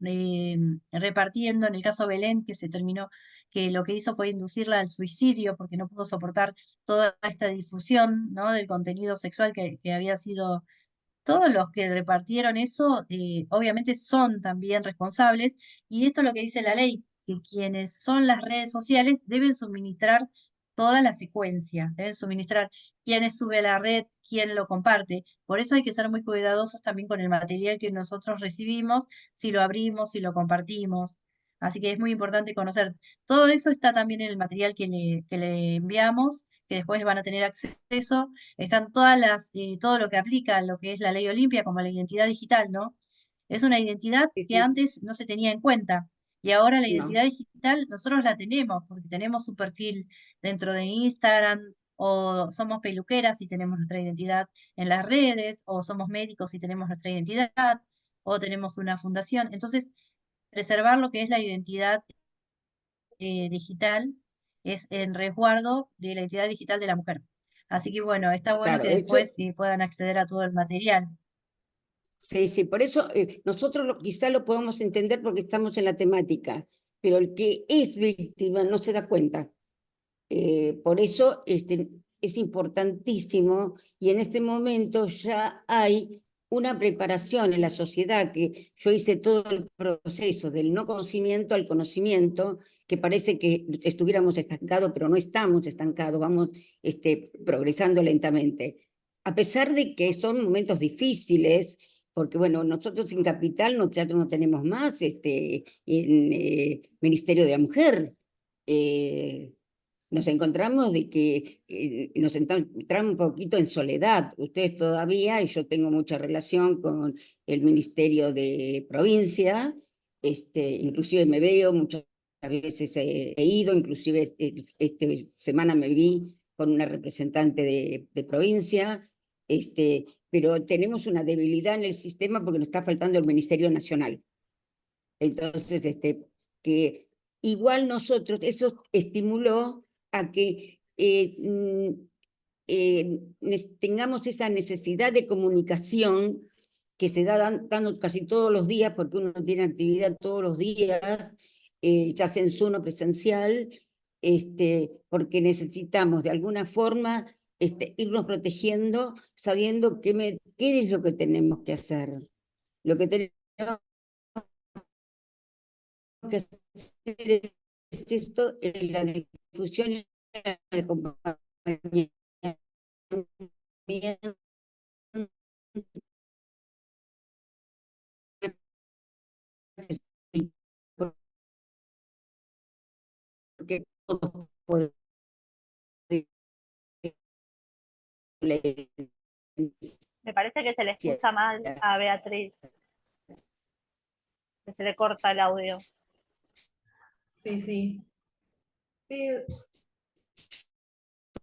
repartiendo, en el caso Belén, que se terminó, que lo que hizo fue inducirla al suicidio porque no pudo soportar toda esta difusión, ¿no?, del contenido sexual que había sido todos los que repartieron eso, obviamente son también responsables, y esto es lo que dice la ley, que quienes son las redes sociales deben suministrar toda la secuencia, deben suministrar quién sube a la red, quién lo comparte. Por eso hay que ser muy cuidadosos también con el material que nosotros recibimos, si lo abrimos, si lo compartimos. Así que es muy importante conocer. Todo eso está también en el material que le enviamos, que después van a tener acceso. Están todo lo que aplica a lo que es la ley Olimpia, como la identidad digital, ¿no? Es una identidad Sí, que sí, antes no se tenía en cuenta. Y ahora la no. identidad digital nosotros la tenemos, porque tenemos un perfil dentro de Instagram, o somos peluqueras y tenemos nuestra identidad en las redes, o somos médicos y tenemos nuestra identidad, o tenemos una fundación. Entonces, preservar lo que es la identidad digital es el resguardo de la identidad digital de la mujer. Así que bueno, está bueno Claro, que después puedan acceder a todo el material. sí, sí, por eso nosotros quizá lo podemos entender porque estamos en la temática, pero el que es víctima no se da cuenta. Por eso es importantísimo y en este momento ya hay una preparación en la sociedad, que yo hice todo el proceso del no conocimiento al conocimiento, que parece que estuviéramos estancados, pero no estamos estancados, vamos progresando lentamente. A pesar de que son momentos difíciles, porque bueno, nosotros en Capital ya no tenemos más Ministerio de la Mujer. Nos encontramos de que nos entramos un poquito en soledad, ustedes todavía, y yo tengo mucha relación con el Ministerio de Provincia, inclusive me veo, muchas veces he ido, inclusive esta semana me vi con una representante de provincia, pero tenemos una debilidad en el sistema porque nos está faltando el Ministerio Nacional. Entonces, que igual nosotros, eso estimuló a que tengamos esa necesidad de comunicación que se da dando casi todos los días, porque uno tiene actividad todos los días, ya sea en Zoom o presencial, porque necesitamos de alguna forma irnos protegiendo, sabiendo qué es lo que tenemos que hacer. Lo que tenemos que hacer es esto, la difusión y el acompañamiento, porque todos podemos. Me parece que se le escucha mal a Beatriz, que se le corta el audio. Sí, sí. Sí,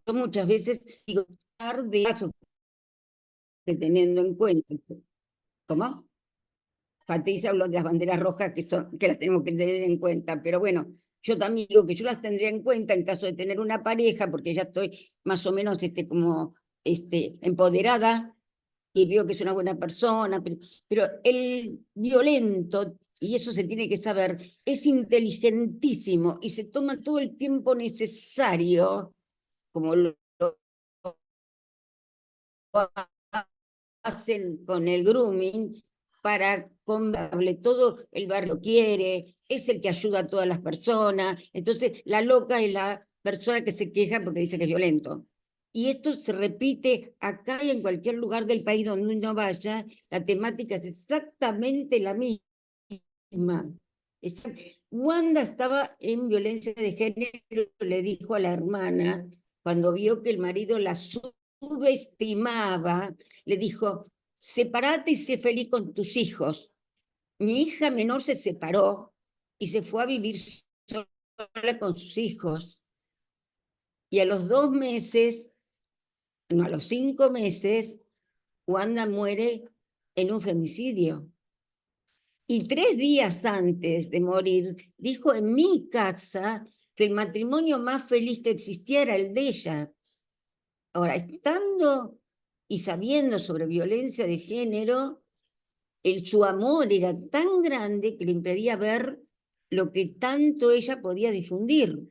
Yo muchas veces digo, de eso, que teniendo en cuenta, ¿cómo? Patricia habló de las banderas rojas que las tenemos que tener en cuenta, pero bueno, yo también digo que yo las tendría en cuenta en caso de tener una pareja, porque ya estoy más o menos como empoderada y veo que es una buena persona, pero el violento, y eso se tiene que saber, es inteligentísimo y se toma todo el tiempo necesario, como lo hacen con el grooming, para comprarle todo, el barrio quiere, es el que ayuda a todas las personas, entonces la loca es la persona que se queja porque dice que es violento. Y esto se repite acá y en cualquier lugar del país donde uno vaya, la temática es exactamente la misma. Wanda estaba en violencia de género, le dijo a la hermana, cuando vio que el marido la subestimaba, le dijo, separate y sé feliz con tus hijos. Mi hija menor se separó y se fue a vivir sola con sus hijos. Y a los 2 meses, no, a los 5 meses, Wanda muere en un femicidio. Y 3 días antes de morir, dijo en mi casa que el matrimonio más feliz que existía era el de ella. Ahora, estando y sabiendo sobre violencia de género, su amor era tan grande que le impedía ver lo que tanto ella podía difundir.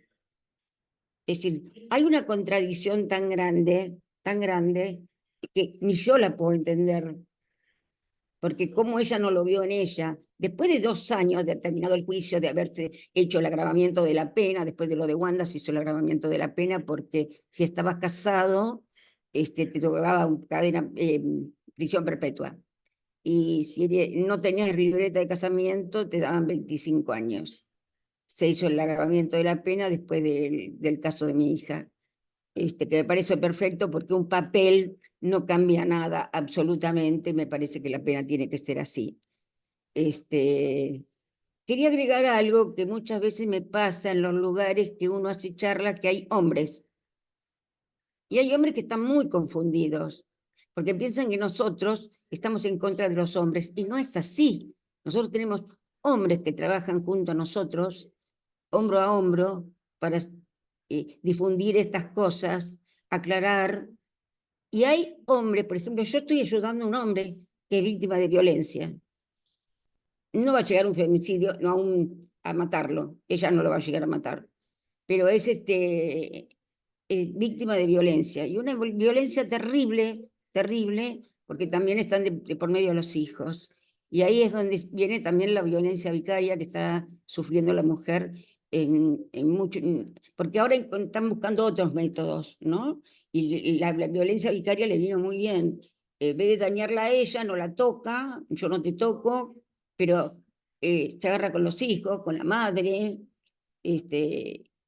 Es decir, hay una contradicción tan grande, que ni yo la puedo entender. porque como ella no lo vio en ella, después de 2 años de terminado el juicio, de haberse hecho el agravamiento de la pena, después de lo de Wanda se hizo el agravamiento de la pena, porque si estabas casado, te tocaba prisión perpetua. Y si no tenías libreta de casamiento, te daban 25 años. Se hizo el agravamiento de la pena después del caso de mi hija, que me parece perfecto porque un papel no cambia nada absolutamente, me parece que la pena tiene que ser así. Quería agregar algo que muchas veces me pasa en los lugares que uno hace charlas, que hay hombres. Y hay hombres que están muy confundidos, porque piensan que nosotros estamos en contra de los hombres, y no es así. Nosotros tenemos hombres que trabajan junto a nosotros, hombro a hombro, para difundir estas cosas, aclarar. Y hay hombres, por ejemplo, yo estoy ayudando a un hombre que es víctima de violencia. No va a llegar a un femicidio, no a matarlo, ella no lo va a llegar a matar, pero es víctima de violencia, y una violencia terrible, terrible, porque también están de por medio de los hijos. Y ahí es donde viene también la violencia vicaria que está sufriendo la mujer porque ahora están buscando otros métodos, ¿no? Y la violencia vicaria le vino muy bien. En vez de dañarla a ella, no la toca, yo no te toco, pero se agarra con los hijos, con la madre,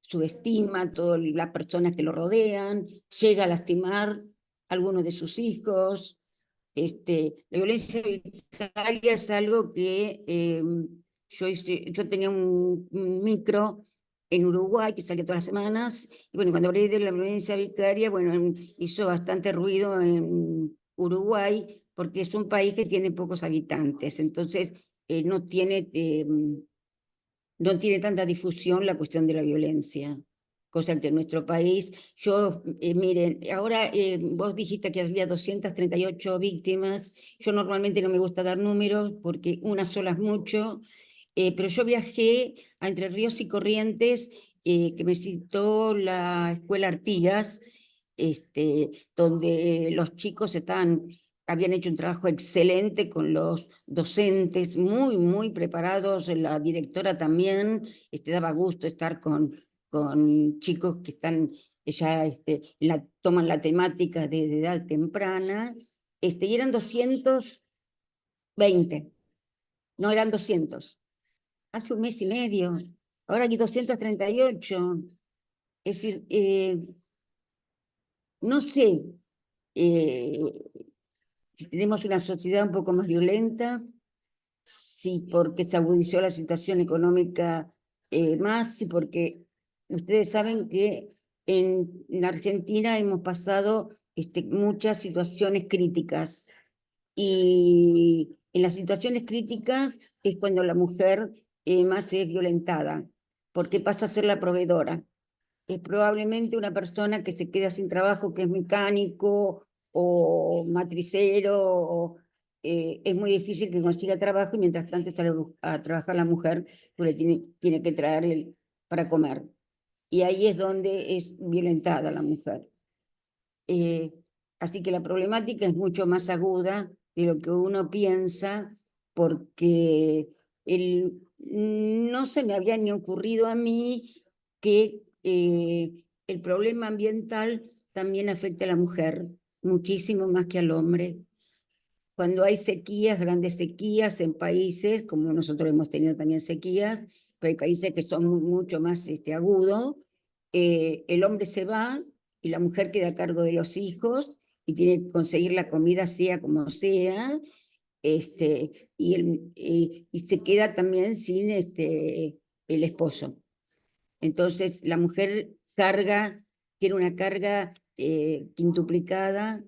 subestima a todas las personas que lo rodean, llega a lastimar a algunos de sus hijos. La violencia vicaria es algo que yo tenía un micro en Uruguay que salía todas las semanas, y bueno, cuando hablé de la violencia vicaria, bueno, hizo bastante ruido en Uruguay, porque es un país que tiene pocos habitantes, entonces no tiene tanta difusión la cuestión de la violencia, cosa que en nuestro país, miren, ahora vos dijiste que había 238 víctimas, yo normalmente no me gusta dar números porque una sola es mucho, pero yo viajé a Entre Ríos y Corrientes, que me citó la Escuela Artigas, donde los chicos habían hecho un trabajo excelente con los docentes, muy, muy preparados, la directora también, daba gusto estar con chicos que ya toman la temática de edad temprana, y eran 220, no eran 200, hace un mes y medio, ahora hay 238, es decir, no sé, si tenemos una sociedad un poco más violenta, sí, porque se agudizó la situación económica más, sí, porque ustedes saben que en Argentina hemos pasado muchas situaciones críticas, y en las situaciones críticas es cuando la mujer más es violentada, porque pasa a ser la proveedora. Es probablemente una persona que se queda sin trabajo, que es mecánico o matricero, es muy difícil que consiga trabajo, y mientras tanto sale a trabajar la mujer, pues le tiene que traer para comer. Y ahí es donde es violentada la mujer. Así que la problemática es mucho más aguda de lo que uno piensa, porque no se me había ni ocurrido a mí que el problema ambiental también afecta a la mujer, muchísimo más que al hombre. Cuando hay sequías, grandes sequías en países, como nosotros hemos tenido también sequías, pero hay países que son mucho más agudos, el hombre se va y la mujer queda a cargo de los hijos y tiene que conseguir la comida sea como sea, y se queda también sin el esposo. Entonces la mujer tiene una carga quintuplicada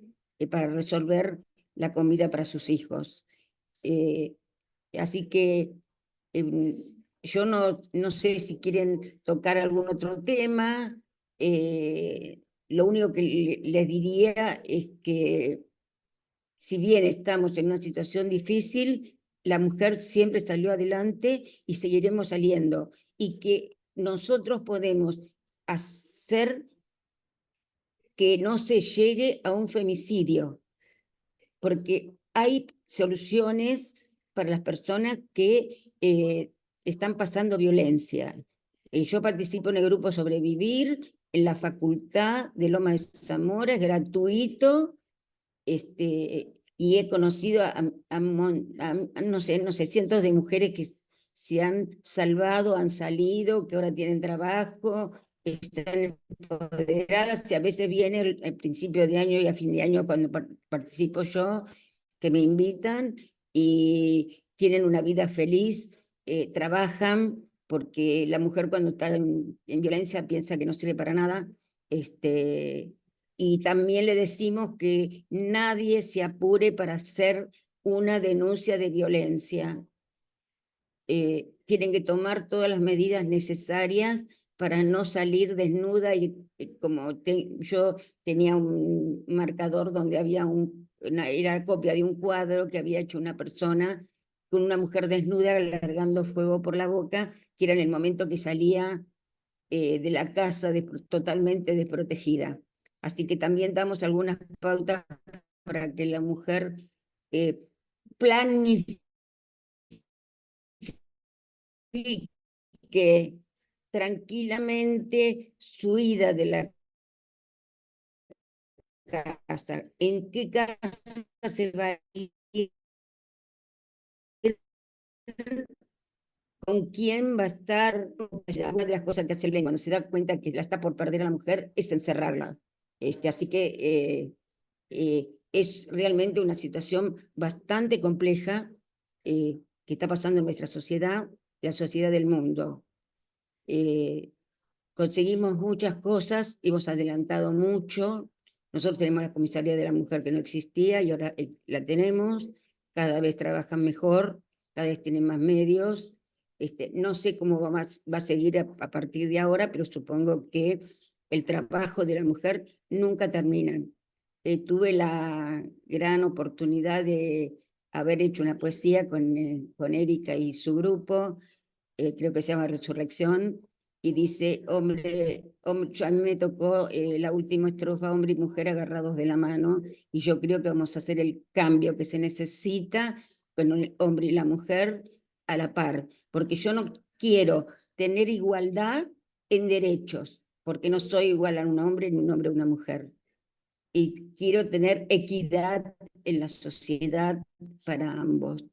para resolver la comida para sus hijos. Así que yo no sé si quieren tocar algún otro tema. Lo único que les diría es que si bien estamos en una situación difícil, la mujer siempre salió adelante y seguiremos saliendo. Y que nosotros podemos hacer que no se llegue a un femicidio, porque hay soluciones para las personas que están pasando violencia. Yo participo en el grupo Sobrevivir en la Facultad de Loma de Zamora, es gratuito, y he conocido no sé, cientos de mujeres que se han salvado, han salido, que ahora tienen trabajo, están empoderadas, y a veces viene el principio de año y a fin de año cuando participo yo, que me invitan y tienen una vida feliz, trabajan, porque la mujer cuando está en violencia piensa que no sirve para nada, y también le decimos que nadie se apure para hacer una denuncia de violencia. Tienen que tomar todas las medidas necesarias para no salir desnuda, y como yo tenía un marcador donde había era copia de un cuadro que había hecho una persona con una mujer desnuda largando fuego por la boca, que era en el momento que salía de la casa totalmente desprotegida. Así que también damos algunas pautas para que la mujer planifique tranquilamente su ida de la casa, en qué casa se va a ir, con quién va a estar. Una de las cosas que hace el bien cuando se da cuenta que la está por perder a la mujer es encerrarla. Así que es realmente una situación bastante compleja que está pasando en nuestra sociedad, la sociedad del mundo. Conseguimos muchas cosas, hemos adelantado mucho. Nosotros tenemos la comisaría de la mujer que no existía y ahora la tenemos. Cada vez trabajan mejor, cada vez tienen más medios. No sé cómo va a seguir a partir de ahora, pero supongo que el trabajo de la mujer nunca termina. Tuve la gran oportunidad de haber hecho una poesía con Erika y su grupo, creo que se llama Resurrección, y dice, a mí me tocó la última estrofa, hombre y mujer agarrados de la mano, y yo creo que vamos a hacer el cambio que se necesita con el hombre y la mujer a la par, porque yo no quiero tener igualdad en derechos, porque no soy igual a un hombre ni un hombre a una mujer, y quiero tener equidad en la sociedad para ambos.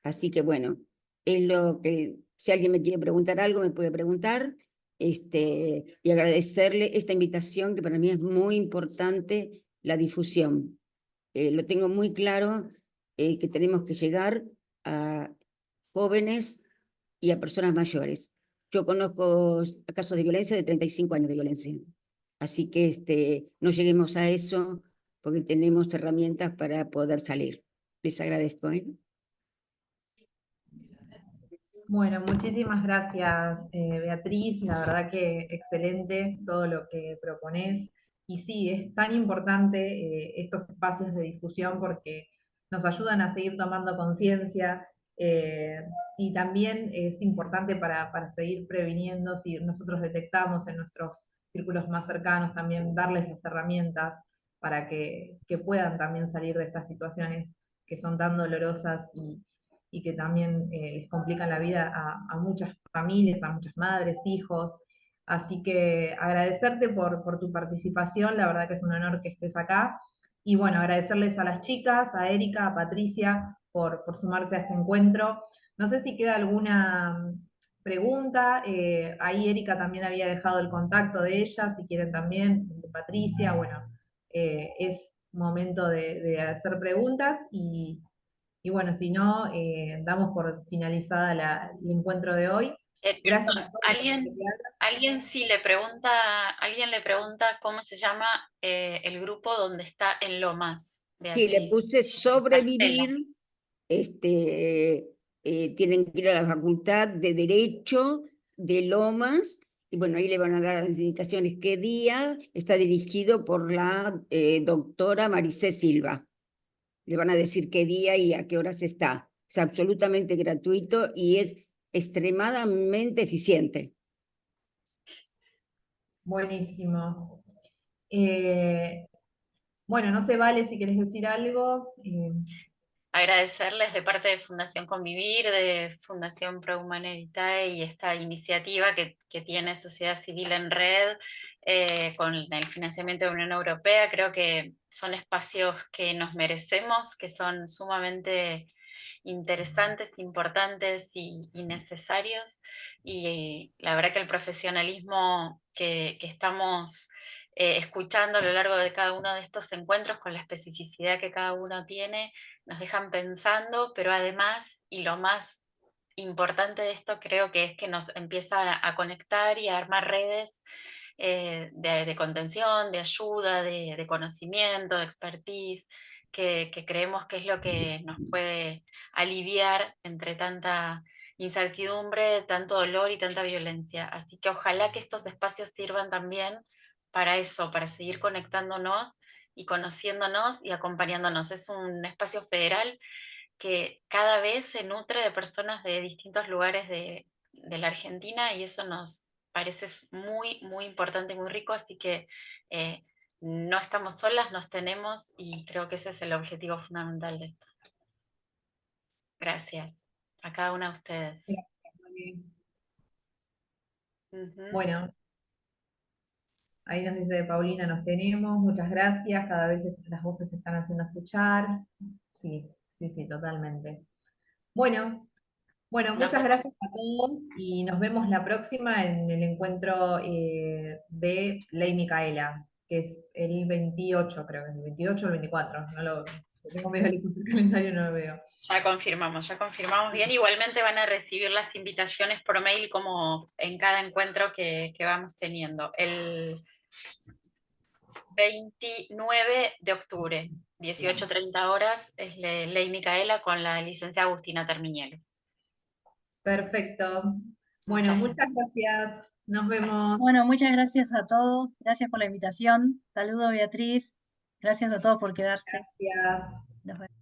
Así que bueno, es lo que, si alguien me quiere preguntar algo, me puede preguntar, y agradecerle esta invitación, que para mí es muy importante, la difusión. Lo tengo muy claro, que tenemos que llegar a jóvenes y a personas mayores. Yo conozco casos de violencia de 35 años de violencia. Así que no lleguemos a eso, porque tenemos herramientas para poder salir. Les agradezco. Bueno, muchísimas gracias, Beatriz. La verdad que excelente todo lo que proponés. Y sí, es tan importante estos espacios de discusión porque nos ayudan a seguir tomando conciencia, y también es importante para seguir previniendo. Si nosotros detectamos en nuestros círculos más cercanos, también darles las herramientas para que puedan también salir de estas situaciones que son tan dolorosas y que también les complican la vida a muchas familias, a muchas madres, hijos. Así que agradecerte por tu participación, la verdad que es un honor que estés acá. Y bueno, agradecerles a las chicas, a Erika, a Patricia, por sumarse a este encuentro. No sé si queda alguna pregunta. Ahí Erika también había dejado el contacto de ella, si quieren también, de Patricia. Bueno, es momento de hacer preguntas y bueno, si no, damos por finalizada el encuentro de hoy. Gracias Perdón, a todos. alguien le pregunta cómo se llama el grupo donde está en Lomas, Sí, le Beatriz. puse sobrevivir, Marcela. tienen que ir a la Facultad de Derecho de Lomas, y bueno, ahí le van a dar las indicaciones qué día. Está dirigido por la doctora Maricé Silva. Le van a decir qué día y a qué horas está. Es absolutamente gratuito y es extremadamente eficiente. Buenísimo. Eh, Bueno, no sé, Vale, si querés decir algo. Agradecerles de parte de Fundación Convivir, de Fundación Pro Humana Vitae y esta iniciativa que tiene Sociedad Civil en Red con el financiamiento de la Unión Europea. Creo que son espacios que nos merecemos, que son sumamente interesantes, importantes y necesarios. Y la verdad que el profesionalismo que estamos escuchando a lo largo de cada uno de estos encuentros, con la especificidad que cada uno tiene, nos dejan pensando, pero además, y lo más importante de esto creo que es que nos empieza a conectar y a armar redes de contención, de ayuda, de conocimiento, de expertise, que creemos que es lo que nos puede aliviar entre tanta incertidumbre, tanto dolor y tanta violencia. Así que ojalá que estos espacios sirvan también para eso, para seguir conectándonos y conociéndonos y acompañándonos. Es un espacio federal que cada vez se nutre de personas de distintos lugares de la Argentina y eso nos parece muy, muy importante y muy rico, así que no estamos solas, nos tenemos y creo que ese es el objetivo fundamental de esto. Gracias a cada una de ustedes. Bueno, ahí nos dice Paulina, nos tenemos, muchas gracias, cada vez las voces se están haciendo escuchar. Sí, sí, sí, totalmente. Bueno, muchas gracias a todos y nos vemos la próxima en el encuentro de Ley Micaela, que es el 28, creo que es el 28 o el 24, no lo tengo medio lejos el calendario, no lo veo. Ya confirmamos bien. Igualmente van a recibir las invitaciones por mail como en cada encuentro que vamos teniendo. El 29 de octubre, 18:30 horas, es Ley Micaela con la licenciada Agustina Termiñelo. Perfecto. Bueno, muchas gracias. Nos vemos. Bueno, muchas gracias a todos. Gracias por la invitación. Saludos, Beatriz. Gracias a todos por quedarse. Gracias. Nos vemos.